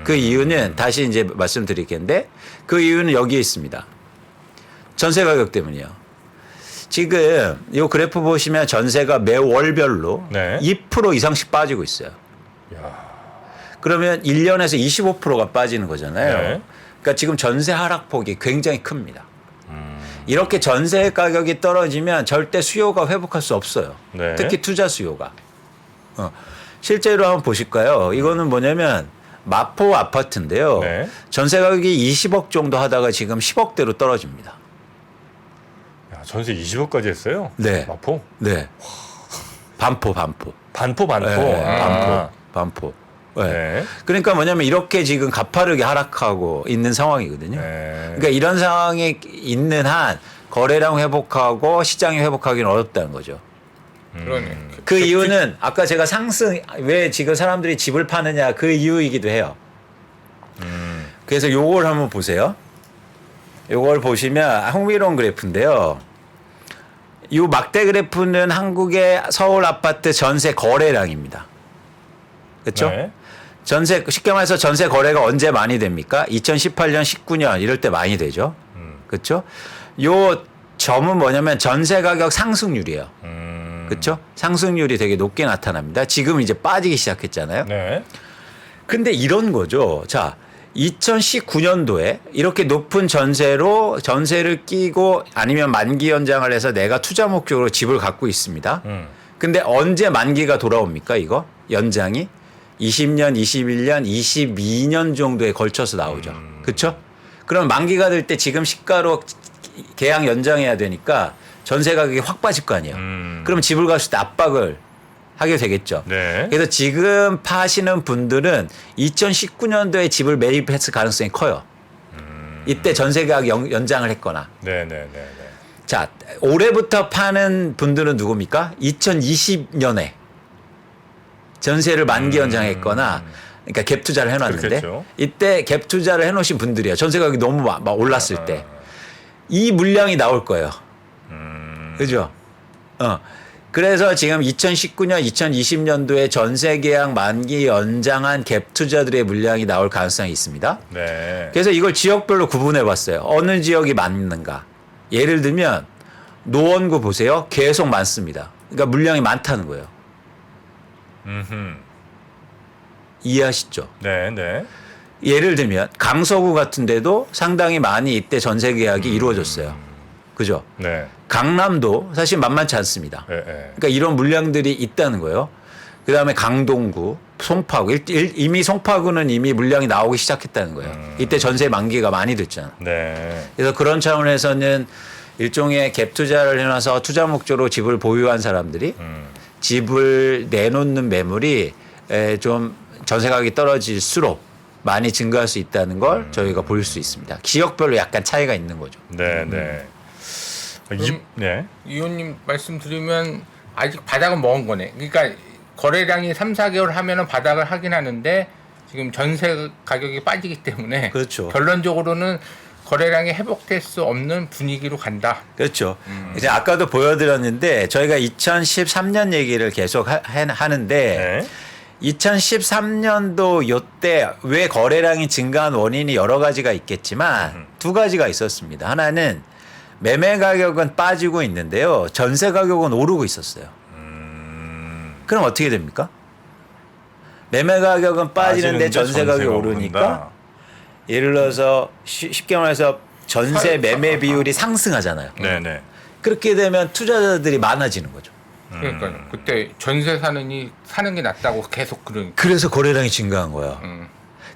Speaker 2: 그 이유는 다시 이제 말씀드리겠는데 그 이유는 여기에 있습니다. 전세 가격 때문이요. 지금 이 그래프 보시면 전세가 매 월별로
Speaker 1: 네.
Speaker 2: 2% 이상씩 빠지고 있어요. 그러면 1년에서 25%가 빠지는 거잖아요.
Speaker 1: 네.
Speaker 2: 그러니까 지금 전세 하락폭이 굉장히 큽니다. 이렇게 전세 가격이 떨어지면 절대 수요가 회복할 수 없어요.
Speaker 1: 네.
Speaker 2: 특히 투자 수요가. 실제로 한번 보실까요? 이거는 뭐냐면 마포 아파트인데요.
Speaker 1: 네.
Speaker 2: 전세 가격이 20억 정도 하다가 지금 10억대로 떨어집니다.
Speaker 1: 야, 전세 20억까지 했어요?
Speaker 2: 네.
Speaker 1: 마포?
Speaker 2: 네. 반포.
Speaker 1: 반포.
Speaker 2: 네,
Speaker 1: 아.
Speaker 2: 반포. 네.
Speaker 1: 네.
Speaker 2: 그러니까 뭐냐면 이렇게 지금 가파르게 하락하고 있는 상황이거든요.
Speaker 1: 네.
Speaker 2: 그러니까 이런 상황이 있는 한 거래량 회복하고 시장이 회복하기는 어렵다는 거죠.
Speaker 3: 그러네.
Speaker 2: 그 이유는 아까 제가 상승 왜 지금 사람들이 집을 파느냐 그 이유이기도 해요. 그래서 요걸 한번 보세요. 요걸 보시면 흥미로운 그래프인데요. 이 막대 그래프는 한국의 서울 아파트 전세 거래량입니다. 그렇죠?
Speaker 1: 네.
Speaker 2: 전세 쉽게 말해서 전세 거래가 언제 많이 됩니까? 2018년, 19년 이럴 때 많이 되죠. 그렇죠? 요 점은 뭐냐면 전세 가격 상승률이에요. 그렇죠? 상승률이 되게 높게 나타납니다. 지금 이제 빠지기 시작했잖아요.
Speaker 1: 네.
Speaker 2: 근데 이런 거죠. 자, 2019년도에 이렇게 높은 전세를 끼고 아니면 만기 연장을 해서 내가 투자 목적으로 집을 갖고 있습니다. 근데 언제 만기가 돌아옵니까? 이거 연장이 20년, 21년, 22년 정도에 걸쳐서 나오죠. 그렇죠? 그럼 만기가 될 때 지금 시가로 계약 연장해야 되니까 전세 가격이 확 빠질 거 아니에요. 그럼 집을 갔을 때 압박을 하게 되겠죠.
Speaker 1: 네.
Speaker 2: 그래서 지금 파시는 분들은 2019년도에 집을 매입했을 가능성이 커요. 이때 전세 가격 연장을 했거나.
Speaker 1: 네네네.
Speaker 2: 자, 올해부터 파는 분들은 누굽니까? 2020년에 전세를 만기 연장했거나 그러니까 갭 투자를 해놨는데
Speaker 1: 그렇겠죠.
Speaker 2: 이때 갭 투자를 해놓으신 분들이에요. 전세 가격이 너무 막 올랐을 때. 이 물량이 나올 거예요. 그죠? 그래서 지금 2019년, 2020년도에 전세 계약 만기 연장한 갭 투자들의 물량이 나올 가능성이 있습니다.
Speaker 1: 네.
Speaker 2: 그래서 이걸 지역별로 구분해 봤어요. 어느 지역이 많는가. 예를 들면 노원구 보세요. 계속 많습니다. 그러니까 물량이 많다는 거예요. 이해하시죠?
Speaker 1: 네.
Speaker 2: 예를 들면 강서구 같은 데도 상당히 많이 이때 전세 계약이 이루어졌어요. 그죠?
Speaker 1: 네.
Speaker 2: 강남도 사실 만만치 않습니다.
Speaker 1: 네.
Speaker 2: 그러니까 이런 물량들이 있다는 거예요. 그다음에 강동구, 송파구. 이미 송파구는 이미 물량이 나오기 시작했다는 거예요. 이때 전세 만기가 많이 됐잖아.
Speaker 1: 네.
Speaker 2: 그래서 그런 차원에서는 일종의 갭 투자를 해놔서 투자 목적으로 집을 보유한 사람들이 집을 내놓는 매물이 좀 전세 가격이 떨어질수록 많이 증가할 수 있다는 걸 저희가 볼 수 있습니다. 지역별로 약간 차이가 있는 거죠.
Speaker 1: 네. 네.
Speaker 3: 이호님 말씀드리면 아직 바닥은 먹은 거네. 그러니까 거래량이 3, 4개월 하면은 바닥을 하긴 하는데 지금 전세 가격이 빠지기 때문에
Speaker 2: 그렇죠.
Speaker 3: 결론적으로는 거래량이 회복될 수 없는 분위기로 간다.
Speaker 2: 그렇죠. 이제 아까도 보여드렸는데 저희가 2013년 얘기를 계속 하는데
Speaker 1: 네.
Speaker 2: 2013년도 요때 왜 거래량이 증가한 원인이 여러 가지가 있겠지만 두 가지가 있었습니다. 하나는 매매 가격은 빠지고 있는데요. 전세 가격은 오르고 있었어요. 그럼 어떻게 됩니까? 매매 가격은 빠지는데 전세 가격이
Speaker 1: 전세가
Speaker 2: 오르니까
Speaker 1: 오른다.
Speaker 2: 예를 들어서 쉽게 말해서 전세 매매 비율이 상승하잖아요.
Speaker 1: 네네.
Speaker 2: 그렇게 되면 투자자들이 많아지는 거죠.
Speaker 3: 그러니까 그때 전세 사는 게 낫다고 계속 그러니까.
Speaker 2: 그래서 거래량이 증가한 거예요.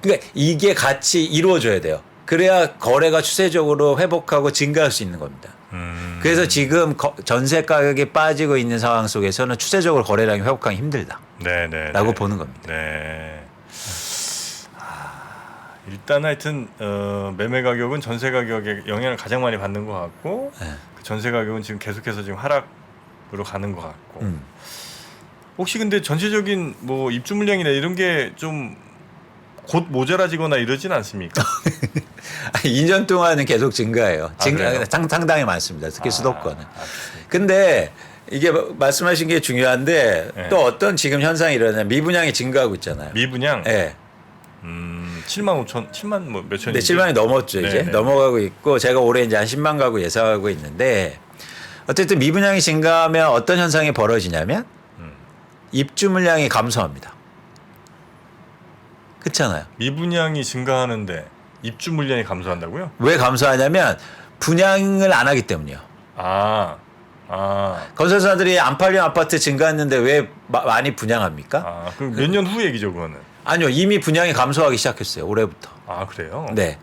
Speaker 2: 그러니까 이게 같이 이루어져야 돼요. 그래야 거래가 추세적으로 회복하고 증가할 수 있는 겁니다. 그래서 지금 전세 가격이 빠지고 있는 상황 속에서는 추세적으로 거래량이 회복하기 힘들다.
Speaker 1: 네네.
Speaker 2: 라고 보는 겁니다.
Speaker 1: 네. 일단 하여튼 매매 가격은 전세 가격에 영향을 가장 많이 받는 것 같고 그 전세 가격은 지금 계속해서 지금 하락으로 가는 것 같고 혹시 근데 전체적인 뭐 입주 물량이나 이런 게 좀 곧 모자라지거나 이러진 않습니까?
Speaker 2: 2년 동안은 계속 증가해요.
Speaker 1: 그래요?
Speaker 2: 상당히 많습니다. 특히 수도권은. 근데 이게 말씀하신 게 중요한데
Speaker 1: 네.
Speaker 2: 또 어떤 지금 현상이 일어나면 미분양이 증가하고 있잖아요.
Speaker 1: 미분양
Speaker 2: 네.
Speaker 1: 7만 5천, 7만 뭐 몇천이.
Speaker 2: 네, 7만이 넘었죠, 이제.
Speaker 1: 네네.
Speaker 2: 넘어가고 있고, 제가 올해 이제 한 10만 가구 예상하고 있는데, 어쨌든 미분양이 증가하면 어떤 현상이 벌어지냐면, 입주 물량이 감소합니다. 그렇잖아요.
Speaker 1: 미분양이 증가하는데 입주 물량이 감소한다고요?
Speaker 2: 왜 감소하냐면, 분양을 안 하기 때문이요. 건설사들이 안 팔린 아파트 증가했는데 왜 많이 분양합니까?
Speaker 1: 그럼 몇 년 후 얘기죠, 그거는.
Speaker 2: 아니요, 이미 분양이 감소하기 시작했어요, 올해부터.
Speaker 1: 그래요?
Speaker 2: 네.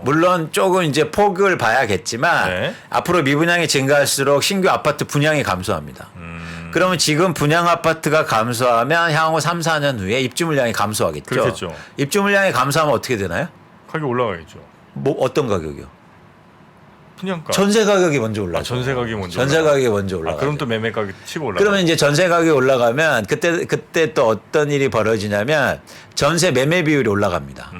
Speaker 2: 물론 조금 이제 폭을 봐야겠지만
Speaker 1: 네.
Speaker 2: 앞으로 미분양이 증가할수록 신규 아파트 분양이 감소합니다. 그러면 지금 분양 아파트가 감소하면 향후 3, 4년 후에 입주 물량이 감소하겠죠.
Speaker 1: 그렇겠죠.
Speaker 2: 입주 물량이 감소하면 어떻게 되나요?
Speaker 1: 가격 올라가겠죠.
Speaker 2: 뭐 어떤 가격이요?
Speaker 1: 분양가.
Speaker 2: 전세 가격이 먼저 올라가죠.
Speaker 1: 전세 가격이 먼저
Speaker 2: 전세
Speaker 1: 올라가.
Speaker 2: 가격이 먼저 올라가.
Speaker 1: 그럼 또 매매 가격 치고 올라가.
Speaker 2: 그러면 이제 전세 가격이 올라가면 그때 또 어떤 일이 벌어지냐면 전세 매매 비율이 올라갑니다.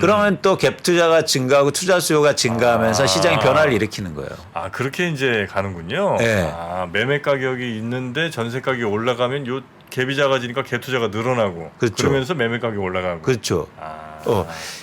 Speaker 2: 그러면 또 갭 투자가 증가하고 투자 수요가 증가하면서 시장이 변화를 일으키는 거예요.
Speaker 1: 그렇게 이제 가는군요.
Speaker 2: 네.
Speaker 1: 매매 가격이 있는데 전세 가격이 올라가면 요 갭이 작아지니까 갭 투자가 늘어나고
Speaker 2: 그렇죠.
Speaker 1: 그러면서 매매 가격이 올라가고.
Speaker 2: 그렇죠.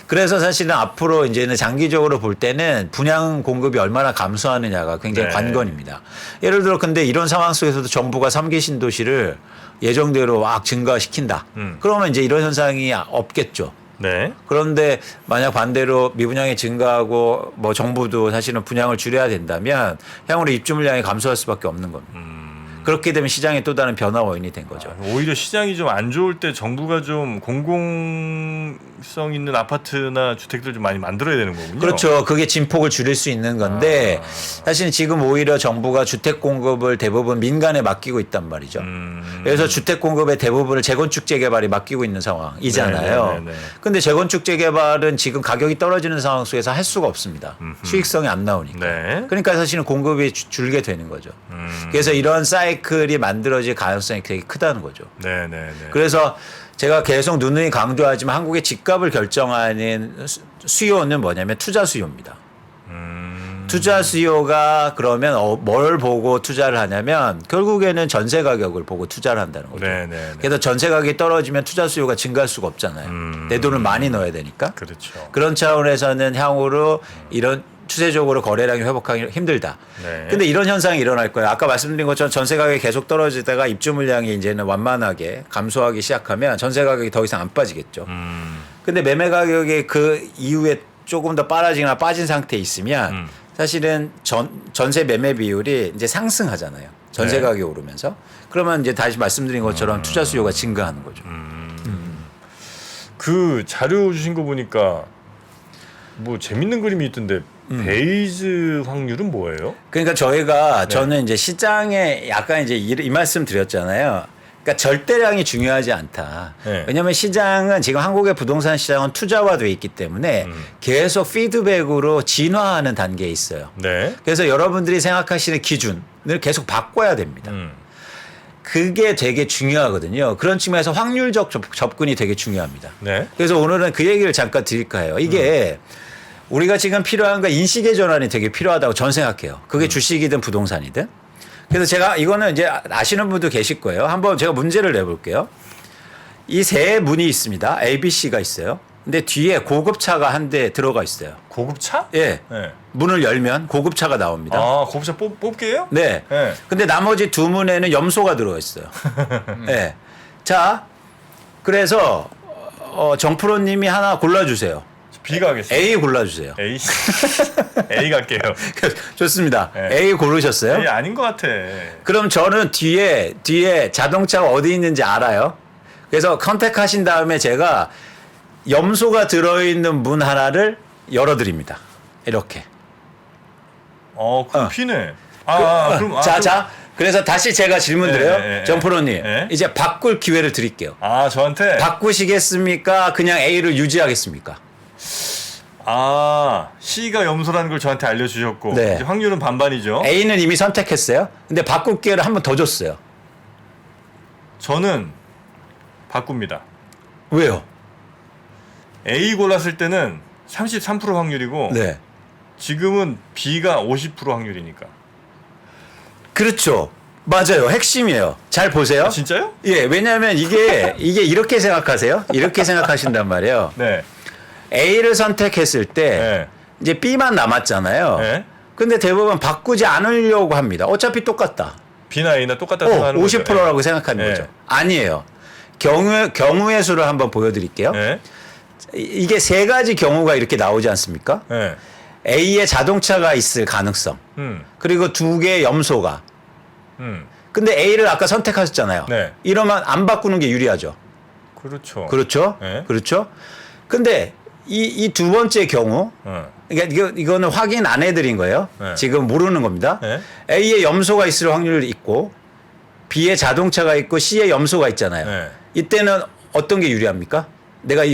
Speaker 2: 그래서 사실은 앞으로 이제는 장기적으로 볼 때는 분양 공급이 얼마나 감소하느냐가 굉장히
Speaker 1: 네.
Speaker 2: 관건입니다. 예를 들어 근데 이런 상황 속에서도 정부가 3기 신도시를 예정대로 막 증가시킨다. 그러면 이제 이런 현상이 없겠죠.
Speaker 1: 네.
Speaker 2: 그런데 만약 반대로 미분양이 증가하고 뭐 정부도 사실은 분양을 줄여야 된다면 향후로 입주 물량이 감소할 수밖에 없는 겁니다. 그렇게 되면 시장에 또 다른 변화 원인이 된 거죠.
Speaker 1: 오히려 시장이 좀 안 좋을 때 정부가 좀 공공성 있는 아파트나 주택들 좀 많이 만들어야 되는 거군요.
Speaker 2: 그렇죠. 그게 진폭을 줄일 수 있는 건데 사실 지금 오히려 정부가 주택 공급을 대부분 민간에 맡기고 있단 말이죠. 그래서 주택 공급의 대부분을 재건축 재개발이 맡기고 있는 상황이잖아요.
Speaker 1: 네네네네.
Speaker 2: 근데 재건축 재개발은 지금 가격이 떨어지는 상황 속에서 할 수가 없습니다. 수익성이 안 나오니까.
Speaker 1: 네.
Speaker 2: 그러니까 사실은 공급이 줄게 되는 거죠. 그래서 이런 사이클이 만들어질 가능성이 되게 크다는 거죠.
Speaker 1: 네네네.
Speaker 2: 그래서 제가 계속 누누이 강조하지만 한국의 집값을 결정하는 수요는 뭐냐면 투자 수요입니다. 투자 수요가 그러면 뭘 보고 투자를 하냐면 결국에는 전세 가격을 보고 투자를 한다는 거죠.
Speaker 1: 네네네.
Speaker 2: 그래서 전세 가격이 떨어지면 투자 수요가 증가할 수가 없잖아요. 내 돈을 많이 넣어야 되니까.
Speaker 1: 그렇죠.
Speaker 2: 그런 차원에서는 향후로 이런 추세적으로 거래량이 회복하기 힘들다.
Speaker 1: 네.
Speaker 2: 근데 이런 현상이 일어날 거예요. 아까 말씀드린 것처럼 전세 가격이 계속 떨어지다가 입주 물량이 이제는 완만하게 감소하기 시작하면 전세 가격이 더 이상 안 빠지겠죠. 근데 매매 가격이 그 이후에 조금 더 빨라지거나 빠진 상태에 있으면 사실은 전세 매매 비율이 이제 상승하잖아요. 전세
Speaker 1: 네.
Speaker 2: 가격이 오르면서. 그러면 이제 다시 말씀드린 것처럼 투자 수요가 증가하는 거죠.
Speaker 1: 그 자료 주신 거 보니까 뭐 재밌는 그림이 있던데 베이즈 확률은 뭐예요?
Speaker 2: 그러니까 저희가
Speaker 1: 네.
Speaker 2: 저는 이제 시장에 약간 이제 이 말씀 드렸잖아요. 그러니까 절대량이 중요하지 않다.
Speaker 1: 네.
Speaker 2: 왜냐하면 시장은 지금 한국의 부동산 시장은 투자화돼 있기 때문에 계속 피드백으로 진화하는 단계에 있어요.
Speaker 1: 네.
Speaker 2: 그래서 여러분들이 생각하시는 기준을 계속 바꿔야 됩니다. 그게 되게 중요하거든요. 그런 측면에서 확률적 접근이 되게 중요합니다.
Speaker 1: 네.
Speaker 2: 그래서 오늘은 그 얘기를 잠깐 드릴까 해요. 이게 우리가 지금 필요한 거 인식의 전환이 되게 필요하다고 저는 생각해요. 그게 주식이든 부동산이든. 그래서 제가 이거는 이제 아시는 분도 계실 거예요. 한번 제가 문제를 내볼게요. 이 세 문이 있습니다. A, B, C가 있어요. 근데 뒤에 고급차가 한 대 들어가 있어요.
Speaker 1: 고급차?
Speaker 2: 예.
Speaker 1: 네.
Speaker 2: 문을 열면 고급차가 나옵니다.
Speaker 1: 아, 고급차 뽑게요?
Speaker 2: 네.
Speaker 1: 네.
Speaker 2: 근데 나머지 두 문에는 염소가 들어가 있어요. 네. 자, 그래서 정프로님이 하나 골라주세요.
Speaker 1: B가 하겠습니다.
Speaker 2: A 골라주세요.
Speaker 1: A. A 갈게요.
Speaker 2: 좋습니다.
Speaker 1: 네.
Speaker 2: A 고르셨어요?
Speaker 1: A 아닌 것 같아.
Speaker 2: 그럼 저는 뒤에 자동차가 어디 있는지 알아요. 그래서 컨택하신 다음에 제가 염소가 들어있는 문 하나를 열어드립니다. 이렇게.
Speaker 1: 그럼 B네. 그럼
Speaker 2: 자. 그래서 다시 제가 질문 드려요.
Speaker 1: 네.
Speaker 2: 정프로님.
Speaker 1: 네.
Speaker 2: 이제 바꿀 기회를 드릴게요.
Speaker 1: 저한테.
Speaker 2: 바꾸시겠습니까? 그냥 A를 유지하겠습니까?
Speaker 1: C가 염소라는 걸 저한테 알려주셨고
Speaker 2: 네.
Speaker 1: 이제 확률은 반반이죠.
Speaker 2: A는 이미 선택했어요. 근데 바꿀 기회를 한 번 더 줬어요.
Speaker 1: 저는 바꿉니다.
Speaker 2: 왜요?
Speaker 1: A 골랐을 때는 33% 확률이고
Speaker 2: 네.
Speaker 1: 지금은 B가 50% 확률이니까.
Speaker 2: 그렇죠. 맞아요. 핵심이에요. 잘 보세요.
Speaker 1: 진짜요?
Speaker 2: 예, 왜냐하면 이게 이렇게 생각하세요. 이렇게 생각하신단 말이에요.
Speaker 1: 네.
Speaker 2: A를 선택했을 때
Speaker 1: 네.
Speaker 2: 이제 B만 남았잖아요.
Speaker 1: 네.
Speaker 2: 근데 대부분 바꾸지 않으려고 합니다. 어차피 똑같다.
Speaker 1: B나 A나 똑같다고 생각하는 거죠.
Speaker 2: 50%라고 생각하는
Speaker 1: 네.
Speaker 2: 거죠. 아니에요. 경우의 수를 한번 보여드릴게요.
Speaker 1: 네.
Speaker 2: 이게 세 가지 경우가 이렇게 나오지 않습니까?
Speaker 1: 네.
Speaker 2: A에 자동차가 있을 가능성. 그리고 두 개의 염소가. 근데 A를 아까 선택하셨잖아요.
Speaker 1: 네.
Speaker 2: 이러면 안 바꾸는 게 유리하죠.
Speaker 1: 그렇죠.
Speaker 2: 그렇죠?
Speaker 1: 네.
Speaker 2: 그렇죠? 근데 이 두 번째 경우, 그러니까 이거는 확인 안 해드린 거예요.
Speaker 1: 네.
Speaker 2: 지금 모르는 겁니다.
Speaker 1: 네.
Speaker 2: A에 염소가 있을 확률이 있고, B에 자동차가 있고, C에 염소가 있잖아요.
Speaker 1: 네.
Speaker 2: 이때는 어떤 게 유리합니까?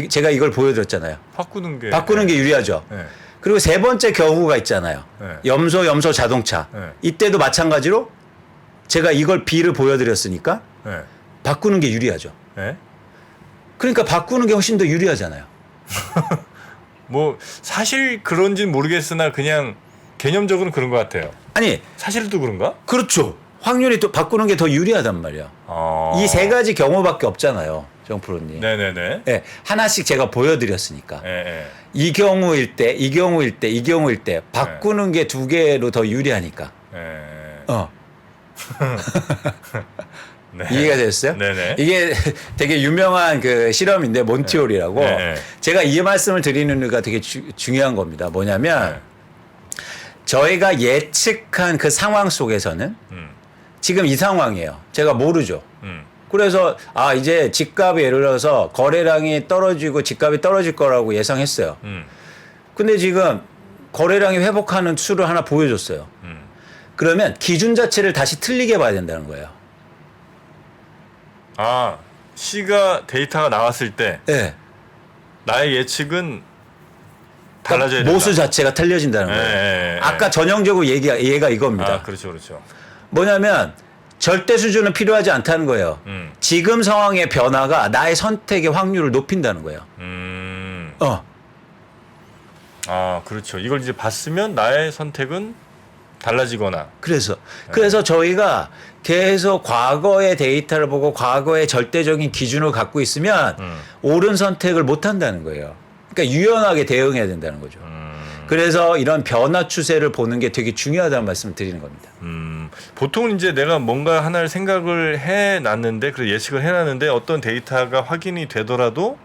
Speaker 2: 제가 이걸 보여드렸잖아요. 바꾸는 게 유리하죠.
Speaker 1: 네.
Speaker 2: 그리고 세 번째 경우가 있잖아요.
Speaker 1: 네.
Speaker 2: 염소, 자동차.
Speaker 1: 네.
Speaker 2: 이때도 마찬가지로 제가 이걸 B를 보여드렸으니까
Speaker 1: 네.
Speaker 2: 바꾸는 게 유리하죠.
Speaker 1: 네.
Speaker 2: 그러니까 바꾸는 게 훨씬 더 유리하잖아요.
Speaker 1: 뭐 사실 그런지는 모르겠으나 그냥 개념적으로는 그런 것 같아요.
Speaker 2: 아니,
Speaker 1: 사실도 그런가?
Speaker 2: 그렇죠. 확률이 또 바꾸는 게 더 유리하단 말이야. 이 세 가지 경우밖에 없잖아요, 정프로님.
Speaker 1: 네네네.
Speaker 2: 네, 하나씩 제가 보여드렸으니까.
Speaker 1: 네.
Speaker 2: 이 경우일 때, 이 경우일 때, 이 경우일 때 바꾸는 게 두 개로 더 유리하니까.
Speaker 1: 네. 네.
Speaker 2: 이해가 됐어요?
Speaker 1: 네네.
Speaker 2: 이게 되게 유명한 그 실험인데 몬티올이라고.
Speaker 1: 네.
Speaker 2: 제가 이 말씀을 드리는 이유가 되게 중요한 겁니다. 뭐냐면
Speaker 1: 네.
Speaker 2: 저희가 예측한 그 상황 속에서는 지금 이 상황이에요. 제가 모르죠.
Speaker 1: 음.
Speaker 2: 그래서 이제 집값이 예를 들어서 거래량이 떨어지고 집값이 떨어질 거라고 예상했어요. 근데 지금 거래량이 회복하는 수를 하나 보여줬어요. 그러면 기준 자체를 다시 틀리게 봐야 된다는 거예요.
Speaker 1: 아, C가 데이터가 나왔을 때
Speaker 2: 네.
Speaker 1: 나의 예측은 달라져야 된다.
Speaker 2: 모수 자체가 틀려진다는 거예요.
Speaker 1: 예.
Speaker 2: 아까 전형적으로 얘가 이겁니다.
Speaker 1: 아, 그렇죠, 그렇죠.
Speaker 2: 뭐냐면 절대 수준은 필요하지 않다는 거예요. 지금 상황의 변화가 나의 선택의 확률을 높인다는 거예요.
Speaker 1: 아, 그렇죠. 이걸 이제 봤으면 나의 선택은 달라지거나.
Speaker 2: 그래서 저희가 계속 과거의 데이터를 보고 과거의 절대적인 기준을 갖고 있으면 옳은 선택을 못 한다는 거예요. 그러니까 유연하게 대응해야 된다는 거죠. 그래서 이런 변화 추세를 보는 게 되게 중요하다는 말씀을 드리는 겁니다.
Speaker 1: 보통은 이제 내가 뭔가 하나를 생각을 해놨는데, 그래 예측을 해놨는데 어떤 데이터가 확인이 되더라도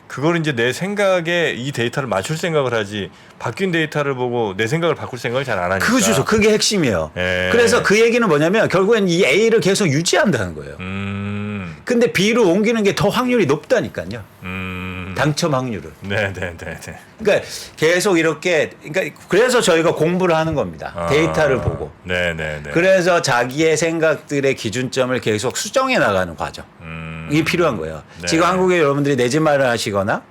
Speaker 1: 그걸 이제 내 생각에 이 데이터를 맞출 생각을 하지, 바뀐 데이터를 보고 내 생각을 바꿀 생각을 잘 안 하니까.
Speaker 2: 그죠. 그게 핵심이에요.
Speaker 1: 예.
Speaker 2: 그래서 그 얘기는 뭐냐면 결국엔 이 A를 계속 유지한다는 거예요. 근데 B로 옮기는 게 더 확률이 높다니까요. 당첨 확률을.
Speaker 1: 네네네.
Speaker 2: 그러니까 계속 이렇게, 그러니까 그래서 저희가 공부를 하는 겁니다. 데이터를 보고.
Speaker 1: 네네네.
Speaker 2: 그래서 자기의 생각들의 기준점을 계속 수정해 나가는 과정. 이게 필요한 거예요.
Speaker 1: 네.
Speaker 2: 지금 한국에 여러분들이 내 집 마련하시거나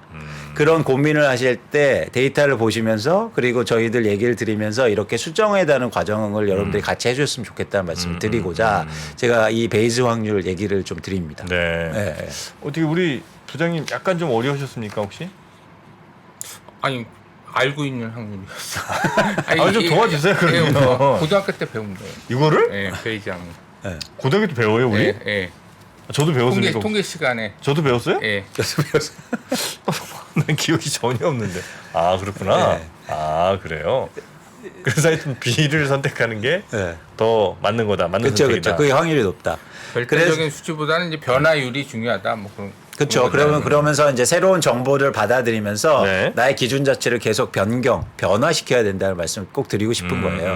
Speaker 2: 그런 고민을 하실 때 데이터를 보시면서 그리고 저희들 얘기를 드리면서 이렇게 수정해가는 과정을 여러분들이 같이 해줬으면 좋겠다는 말씀을 드리고자 제가 이 베이스 확률 얘기를 좀 드립니다.
Speaker 1: 네.
Speaker 2: 네.
Speaker 1: 어떻게 우리 부장님 약간 좀 어려우셨습니까 혹시?
Speaker 3: 아니 알고 있는 확률이었어.
Speaker 1: 좀 도와주세요, 그러면.
Speaker 3: 고등학교 때 배운 거예요.
Speaker 1: 이거를?
Speaker 3: 예, 베이지 확률.
Speaker 1: 고등학교 때 배워요 우리?
Speaker 3: 예, 예.
Speaker 1: 저도 배웠습니까?
Speaker 3: 통계 시간에.
Speaker 1: 저도 배웠어요?
Speaker 3: 예.
Speaker 1: 난 기억이 전혀 없는데. 아 그렇구나.
Speaker 2: 네.
Speaker 1: 아 그래요. 그래서 하여튼 B를 선택하는 게 더 맞는 거다. 맞는
Speaker 2: 그렇죠,
Speaker 1: 선택이다.
Speaker 2: 그렇죠. 그게 확률이 높다.
Speaker 3: 절대적인 수치보다는 이제 변화율이 중요하다. 뭐 그런.
Speaker 2: 그렇죠. 그러면서 이제 새로운 정보를 받아들이면서
Speaker 1: 네.
Speaker 2: 나의 기준 자체를 계속 변화시켜야 된다는 말씀을 꼭 드리고 싶은 거예요.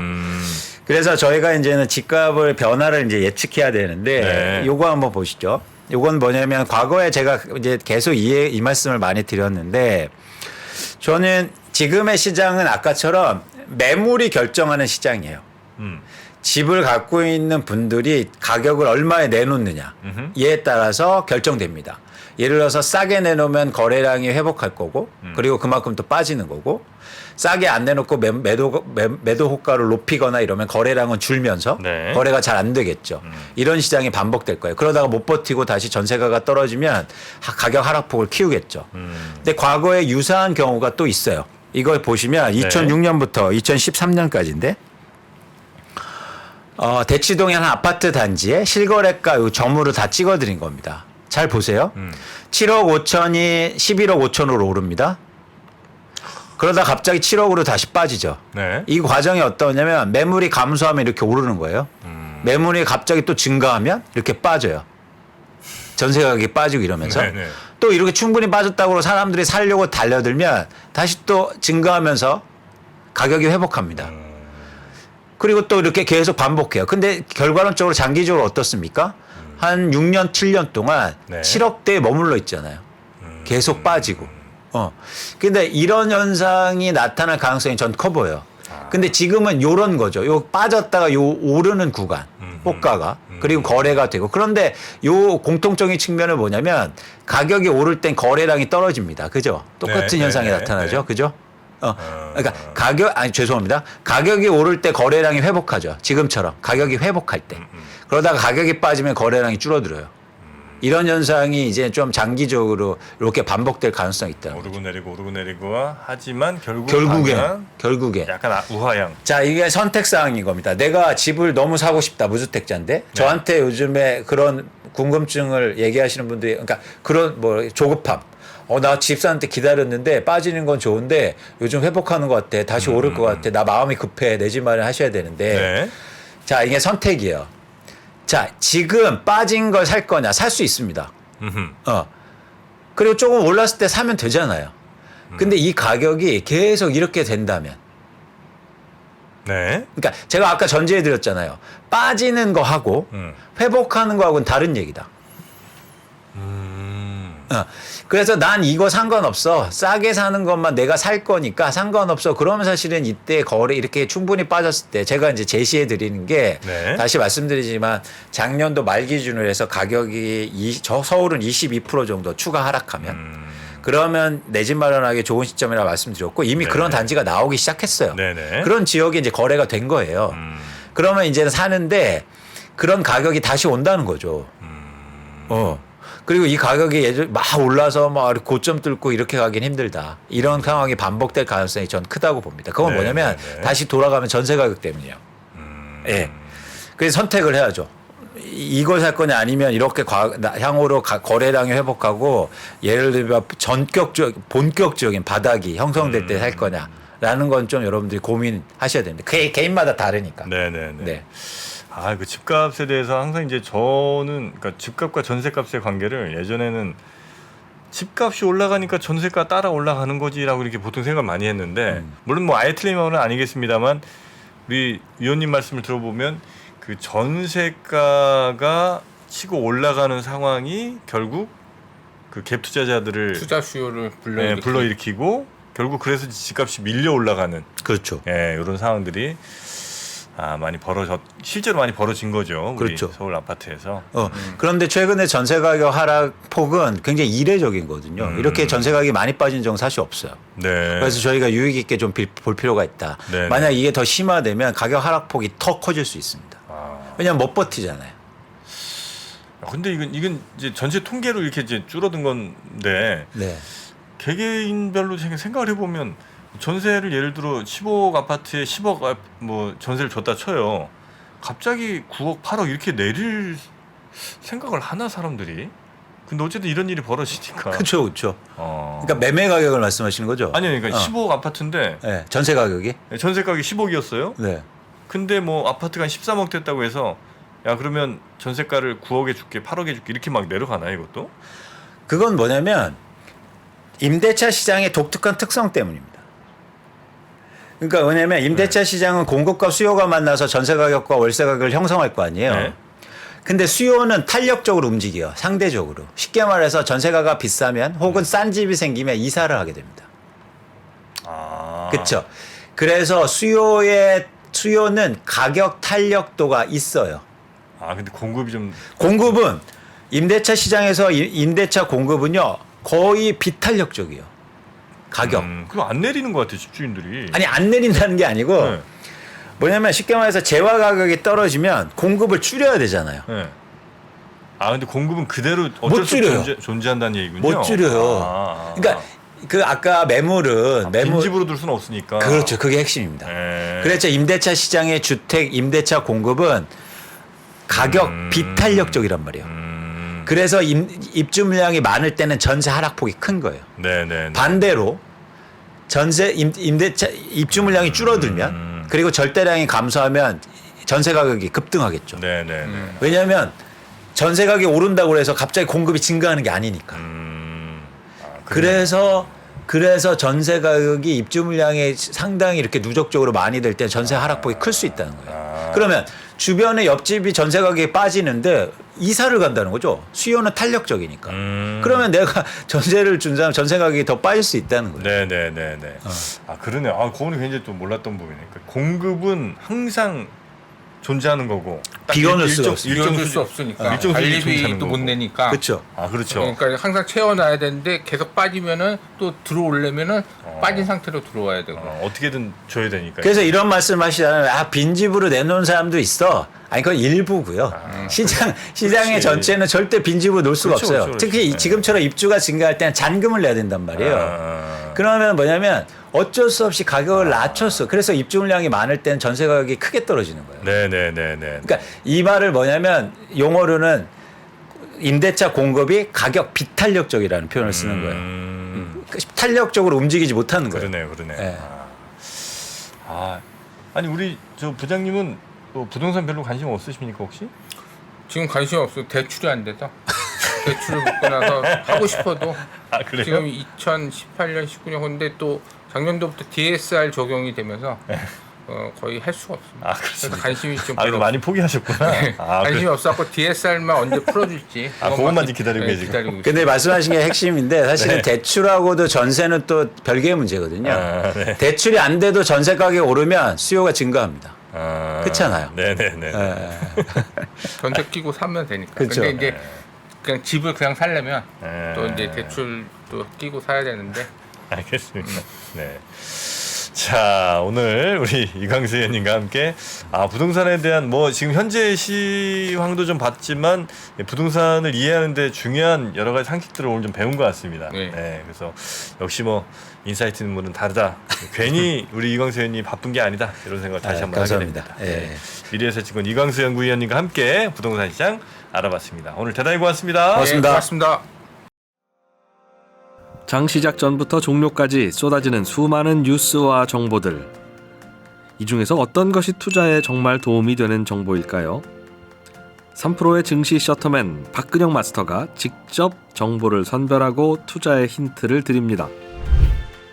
Speaker 2: 그래서 저희가 이제는 집값을 변화를 이제 예측해야 되는데
Speaker 1: 네.
Speaker 2: 요거 한번 보시죠. 요건 뭐냐면 과거에 제가 이제 계속 이 말씀을 많이 드렸는데 저는 지금의 시장은 아까처럼 매물이 결정하는 시장이에요. 집을 갖고 있는 분들이 가격을 얼마에 내놓느냐 이에 따라서 결정됩니다. 예를 들어서 싸게 내놓으면 거래량이 회복할 거고 그리고 그만큼 또 빠지는 거고 싸게 안 내놓고 매도 호가를 높이거나 이러면 거래량은 줄면서
Speaker 1: 네.
Speaker 2: 거래가 잘 안 되겠죠. 이런 시장이 반복될 거예요. 그러다가 못 버티고 다시 전세가가 떨어지면 가격 하락폭을 키우겠죠. 근데 과거에 유사한 경우가 또 있어요. 이걸 보시면 2006년부터 2013년까지인데 대치동의 한 아파트 단지에 실거래가 요 점으로 다 찍어드린 겁니다. 잘 보세요. 7억 5천이 11억 5천으로 오릅니다. 그러다 갑자기 7억으로 다시 빠지죠.
Speaker 1: 네.
Speaker 2: 이 과정이 어떠냐면 매물이 감소하면 이렇게 오르는 거예요. 매물이 갑자기 또 증가하면 이렇게 빠져요. 전세 가격이 빠지고 이러면서
Speaker 1: 네네.
Speaker 2: 또 이렇게 충분히 빠졌다고 사람들이 살려고 달려들면 다시 또 증가하면서 가격이 회복합니다. 그리고 또 이렇게 계속 반복해요. 근데 결과론적으로 장기적으로 어떻습니까? 한 6년, 7년 동안
Speaker 1: 네.
Speaker 2: 7억대에 머물러 있잖아요. 계속 빠지고. 근데 이런 현상이 나타날 가능성이 전 커 보여요. 근데 지금은 요런 거죠. 요 빠졌다가 요 오르는 구간, 호가가. 그리고 거래가 되고. 그런데 요 공통적인 측면은 뭐냐면 가격이 오를 땐 거래량이 떨어집니다. 그죠? 똑같은
Speaker 1: 네,
Speaker 2: 현상이
Speaker 1: 네,
Speaker 2: 나타나죠.
Speaker 1: 네.
Speaker 2: 그죠? 그러니까 죄송합니다. 가격이 오를 때 거래량이 회복하죠. 지금처럼. 가격이 회복할 때. 그러다가 가격이 빠지면 거래량이 줄어들어요. 이런 현상이 이제 좀 장기적으로 이렇게 반복될 가능성이 있다.
Speaker 1: 오르고 내리고 하지만
Speaker 2: 결국에
Speaker 1: 약간 우하향.
Speaker 2: 자, 이게 선택 사항인 겁니다. 내가 집을 너무 사고 싶다. 무주택자인데 저한테 요즘에 그런 궁금증을 얘기하시는 분들이 그러니까 그런 뭐 조급함. 나 집 사는데 기다렸는데 빠지는 건 좋은데 요즘 회복하는 것 같아. 다시 오를 것 같아. 나 마음이 급해. 내 집 마련 하셔야 되는데.
Speaker 1: 네.
Speaker 2: 자, 이게 선택이에요. 자, 지금 빠진 걸 살 거냐? 살 수 있습니다. 그리고 조금 올랐을 때 사면 되잖아요. 근데 이 가격이 계속 이렇게 된다면
Speaker 1: 네.
Speaker 2: 그러니까 제가 아까 전제해 드렸잖아요. 빠지는 거 하고 회복하는 거하고는 다른 얘기다. 그래서 난 이거 상관없어. 싸게 사는 것만 내가 살 거니까 상관없어. 그러면 사실은 이때 거래 이렇게 충분히 빠졌을 때 제가 이제 제시해 드리는 게
Speaker 1: 네.
Speaker 2: 다시 말씀드리지만 작년도 말 기준으로 해서 가격이 서울은 22% 정도 추가 하락하면 그러면 내 집 마련하기 좋은 시점이라 말씀드렸고 이미
Speaker 1: 네네.
Speaker 2: 그런 단지가 나오기 시작했어요.
Speaker 1: 네네.
Speaker 2: 그런 지역에 이제 거래가 된 거예요. 그러면 이제는 사는데 그런 가격이 다시 온다는 거죠. 그리고 이 가격이 예전 막 올라서 막 고점 뚫고 이렇게 가긴 힘들다. 이런 상황이 반복될 가능성이 전 크다고 봅니다. 그건
Speaker 1: 네,
Speaker 2: 뭐냐면
Speaker 1: 네, 네.
Speaker 2: 다시 돌아가면 전세 가격 때문이에요. 예. 그래서 선택을 해야죠. 이걸 살 거냐 아니면 이렇게 향후로 거래량이 회복하고 예를 들면 본격적인 바닥이 형성될 때 살 거냐라는 건 좀 여러분들이 고민하셔야 됩니다. 개인마다 다르니까.
Speaker 1: 네네네.
Speaker 2: 네.
Speaker 1: 아, 그 집값에 대해서 항상 이제 저는 그러니까 집값과 전세값의 관계를 예전에는 집값이 올라가니까 전세가 따라 올라가는 거지라고 이렇게 보통 생각을 많이 했는데 물론 뭐 아예 틀린 말은 아니겠습니다만 우리 위원님 말씀을 들어보면 그 전세가가 치고 올라가는 상황이 결국 그 갭 투자자들을
Speaker 3: 투자 수요를
Speaker 1: 불러일으키고 결국 그래서 집값이 밀려 올라가는
Speaker 2: 그렇죠.
Speaker 1: 이런 상황들이 많이 실제로 많이 벌어진 거죠. 우리
Speaker 2: 그렇죠.
Speaker 1: 서울 아파트에서.
Speaker 2: 그런데 최근에 전세 가격 하락폭은 굉장히 이례적인 거거든요. 이렇게 전세 가격이 많이 빠진 적은 사실 없어요.
Speaker 1: 네.
Speaker 2: 그래서 저희가 유의 깊게 좀 볼 필요가 있다.
Speaker 1: 네네.
Speaker 2: 만약 이게 더 심화되면 가격 하락폭이 더 커질 수 있습니다. 왜냐하면 못 버티잖아요.
Speaker 1: 근데 이건 이제 전체 통계로 이렇게 이제 줄어든 건데
Speaker 2: 네.
Speaker 1: 개개인별로 생각을 해보면 전세를 예를 들어 10억 아파트에 10억 뭐 전세를 줬다 쳐요. 갑자기 9억, 8억 이렇게 내릴 생각을 하나 사람들이? 근데 어쨌든 이런 일이 벌어지니까.
Speaker 2: 그렇죠, 그렇죠. 그러니까 매매 가격을 말씀하시는 거죠?
Speaker 1: 아니요, 그러니까 15억 아파트인데
Speaker 2: 네, 전세 가격이?
Speaker 1: 전세 가격이 10억이었어요.
Speaker 2: 네.
Speaker 1: 근데 뭐 아파트가 한 13억 됐다고 해서 야 그러면 전세가를 9억에 줄게, 8억에 줄게 이렇게 막 내려가나요, 이것도?
Speaker 2: 그건 뭐냐면 임대차 시장의 독특한 특성 때문입니다. 그러니까 왜냐하면 임대차 시장은 공급과 수요가 만나서 전세 가격과 월세 가격을 형성할 거 아니에요.
Speaker 1: 네.
Speaker 2: 근데 수요는 탄력적으로 움직여요. 상대적으로. 쉽게 말해서 전세가가 비싸면 혹은 싼 집이 생기면 이사를 하게 됩니다. 그렇죠. 그래서 수요는 가격 탄력도가 있어요.
Speaker 1: 근데 공급이 좀
Speaker 2: 공급은 임대차 시장에서 임대차 공급은요 거의 비탄력적이에요. 가격.
Speaker 1: 그거 안 내리는 것 같아 집주인들이.
Speaker 2: 아니 안 내린다는 게 아니고
Speaker 1: 네.
Speaker 2: 뭐냐면 쉽게 말해서 재화 가격이 떨어지면 공급을 줄여야 되잖아요.
Speaker 1: 네. 근데 공급은 그대로 어쩔 수 없이 존재한다는 얘기군요.
Speaker 2: 못 줄여요. 그러니까 그 아까 매물은
Speaker 1: 빈집으로 둘 수는 없으니까.
Speaker 2: 그렇죠. 그게 핵심입니다. 그래서 임대차 시장의 주택 임대차 공급은 가격 비탄력적이란 말이에요. 그래서 입주 물량이 많을 때는 전세 하락폭이 큰 거예요.
Speaker 1: 네네.
Speaker 2: 반대로 전세 임대차 입주 물량이 줄어들면 그리고 절대량이 감소하면 전세 가격이 급등하겠죠.
Speaker 1: 네네.
Speaker 2: 왜냐하면 전세 가격이 오른다고 해서 갑자기 공급이 증가하는 게 아니니까. 그래서 전세 가격이 입주 물량이 상당히 이렇게 누적적으로 많이 될 때 전세 하락폭이 클 수 있다는 거예요. 그러면 주변에 옆집이 전세 가격이 빠지는데 이사를 간다는 거죠. 수요는 탄력적이니까. 그러면 내가 전세를 준 사람 전세 가격이 더 빠질 수 있다는 거예요.
Speaker 1: 네네네네. 그러네요. 그거는 굉장히 또 몰랐던 부분이네. 그러니까 공급은 항상 존재하는 거고
Speaker 2: 비워낼 수가
Speaker 3: 비워줄 수 없으니까
Speaker 1: 일정 수준
Speaker 3: 관리비도
Speaker 1: 존재하는
Speaker 3: 못
Speaker 1: 거고.
Speaker 3: 내니까.
Speaker 2: 그렇죠.
Speaker 1: 그렇죠.
Speaker 3: 그러니까 항상 채워놔야 되는데 계속 빠지면은 또 들어오려면은 빠진 상태로 들어와야 되고.
Speaker 1: 어떻게든 줘야 되니까.
Speaker 2: 그래서 이런 말씀하시잖아요. 빈집으로 내놓은 사람도 있어. 아니 그건 일부고요. 시장의
Speaker 1: 그렇지.
Speaker 2: 전체는 절대 빈집으로 놓을 수가
Speaker 1: 그렇죠,
Speaker 2: 없어요.
Speaker 1: 그렇죠,
Speaker 2: 특히
Speaker 1: 그렇죠.
Speaker 2: 지금처럼 입주가 증가할 때는 잔금을 내야 된단 말이에요. 그러면 뭐냐면 어쩔 수 없이 가격을 낮췄어. 그래서 입주 물량이 많을 때는 전세 가격이 크게 떨어지는 거예요.
Speaker 1: 네네네네.
Speaker 2: 그러니까 이 말을 뭐냐면 용어로는 임대차 공급이 가격 비탄력적이라는 표현을 쓰는 거예요. 탄력적으로 움직이지 못하는 거예요.
Speaker 1: 그러네요.
Speaker 2: 네.
Speaker 1: 아니 우리 저 부장님은 뭐 부동산 별로 관심 없으십니까 혹시?
Speaker 3: 지금 관심 없어. 대출이 안 돼서. 대출을 받고 나서 하고 싶어도
Speaker 1: 그래요?
Speaker 3: 지금 2018년 19년 근데 또 작년도부터 DSR 적용이 되면서 거의 할 수가 없습니다.
Speaker 1: 아,
Speaker 3: 그래서
Speaker 1: 그렇습니까?
Speaker 3: 관심이 좀
Speaker 1: 아,
Speaker 3: 별로
Speaker 1: 그래도 많이 포기하셨구나. 아,
Speaker 3: 관심이 없어갖고 DSR만 언제 풀어줄지
Speaker 1: 그것만 기다리고 계시고.
Speaker 3: 기다리고
Speaker 2: 근데
Speaker 3: 있습니다.
Speaker 2: 말씀하신 게 핵심인데 사실은
Speaker 1: 네.
Speaker 2: 대출하고도 전세는 또 별개의 문제거든요.
Speaker 1: 아, 네.
Speaker 2: 대출이 안 돼도 전세 가격이 오르면 수요가 증가합니다.
Speaker 1: 아,
Speaker 2: 그렇잖아요.
Speaker 1: 네네네.
Speaker 2: 예.
Speaker 3: 전세 끼고 사면 되니까.
Speaker 2: 그쵸.
Speaker 3: 근데 이제 그냥 집을 그냥 살려면
Speaker 1: 네.
Speaker 3: 또 이제 대출도 끼고 사야 되는데
Speaker 1: 알겠습니다. 네. 자, 오늘 우리 이광수 의원님과 함께 부동산에 대한 뭐 지금 현재 시황도 좀 봤지만 부동산을 이해하는데 중요한 여러 가지 상식들을 오늘 좀 배운 것 같습니다.
Speaker 3: 네.
Speaker 1: 네. 그래서 역시 뭐 인사이트 있는 분은 다르다. 괜히 우리 이광수 의원님이 바쁜 게 아니다. 이런 생각을 다시 한번 하게
Speaker 2: 감사합니다.
Speaker 1: 됩니다.
Speaker 2: 예.
Speaker 1: 네. 미래에셋 증권 이광수 연구위원님과 함께 부동산 시장 알아봤습니다. 오늘 대단히 고맙습니다.
Speaker 2: 고맙습니다.
Speaker 3: 네, 고맙습니다.
Speaker 4: 장 시작 전부터 종료까지 쏟아지는 수많은 뉴스와 정보들. 이 중에서 어떤 것이 투자에 정말 도움이 되는 정보일까요? 3프로의 증시 셔터맨 박근영 마스터가 직접 정보를 선별하고 투자의 힌트를 드립니다.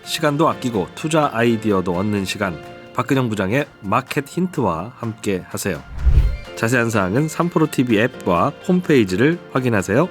Speaker 4: 시간도 아끼고 투자 아이디어도 얻는 시간, 박근영 부장의 마켓 힌트와 함께 하세요. 자세한 사항은 3프로 TV 앱과 홈페이지를 확인하세요.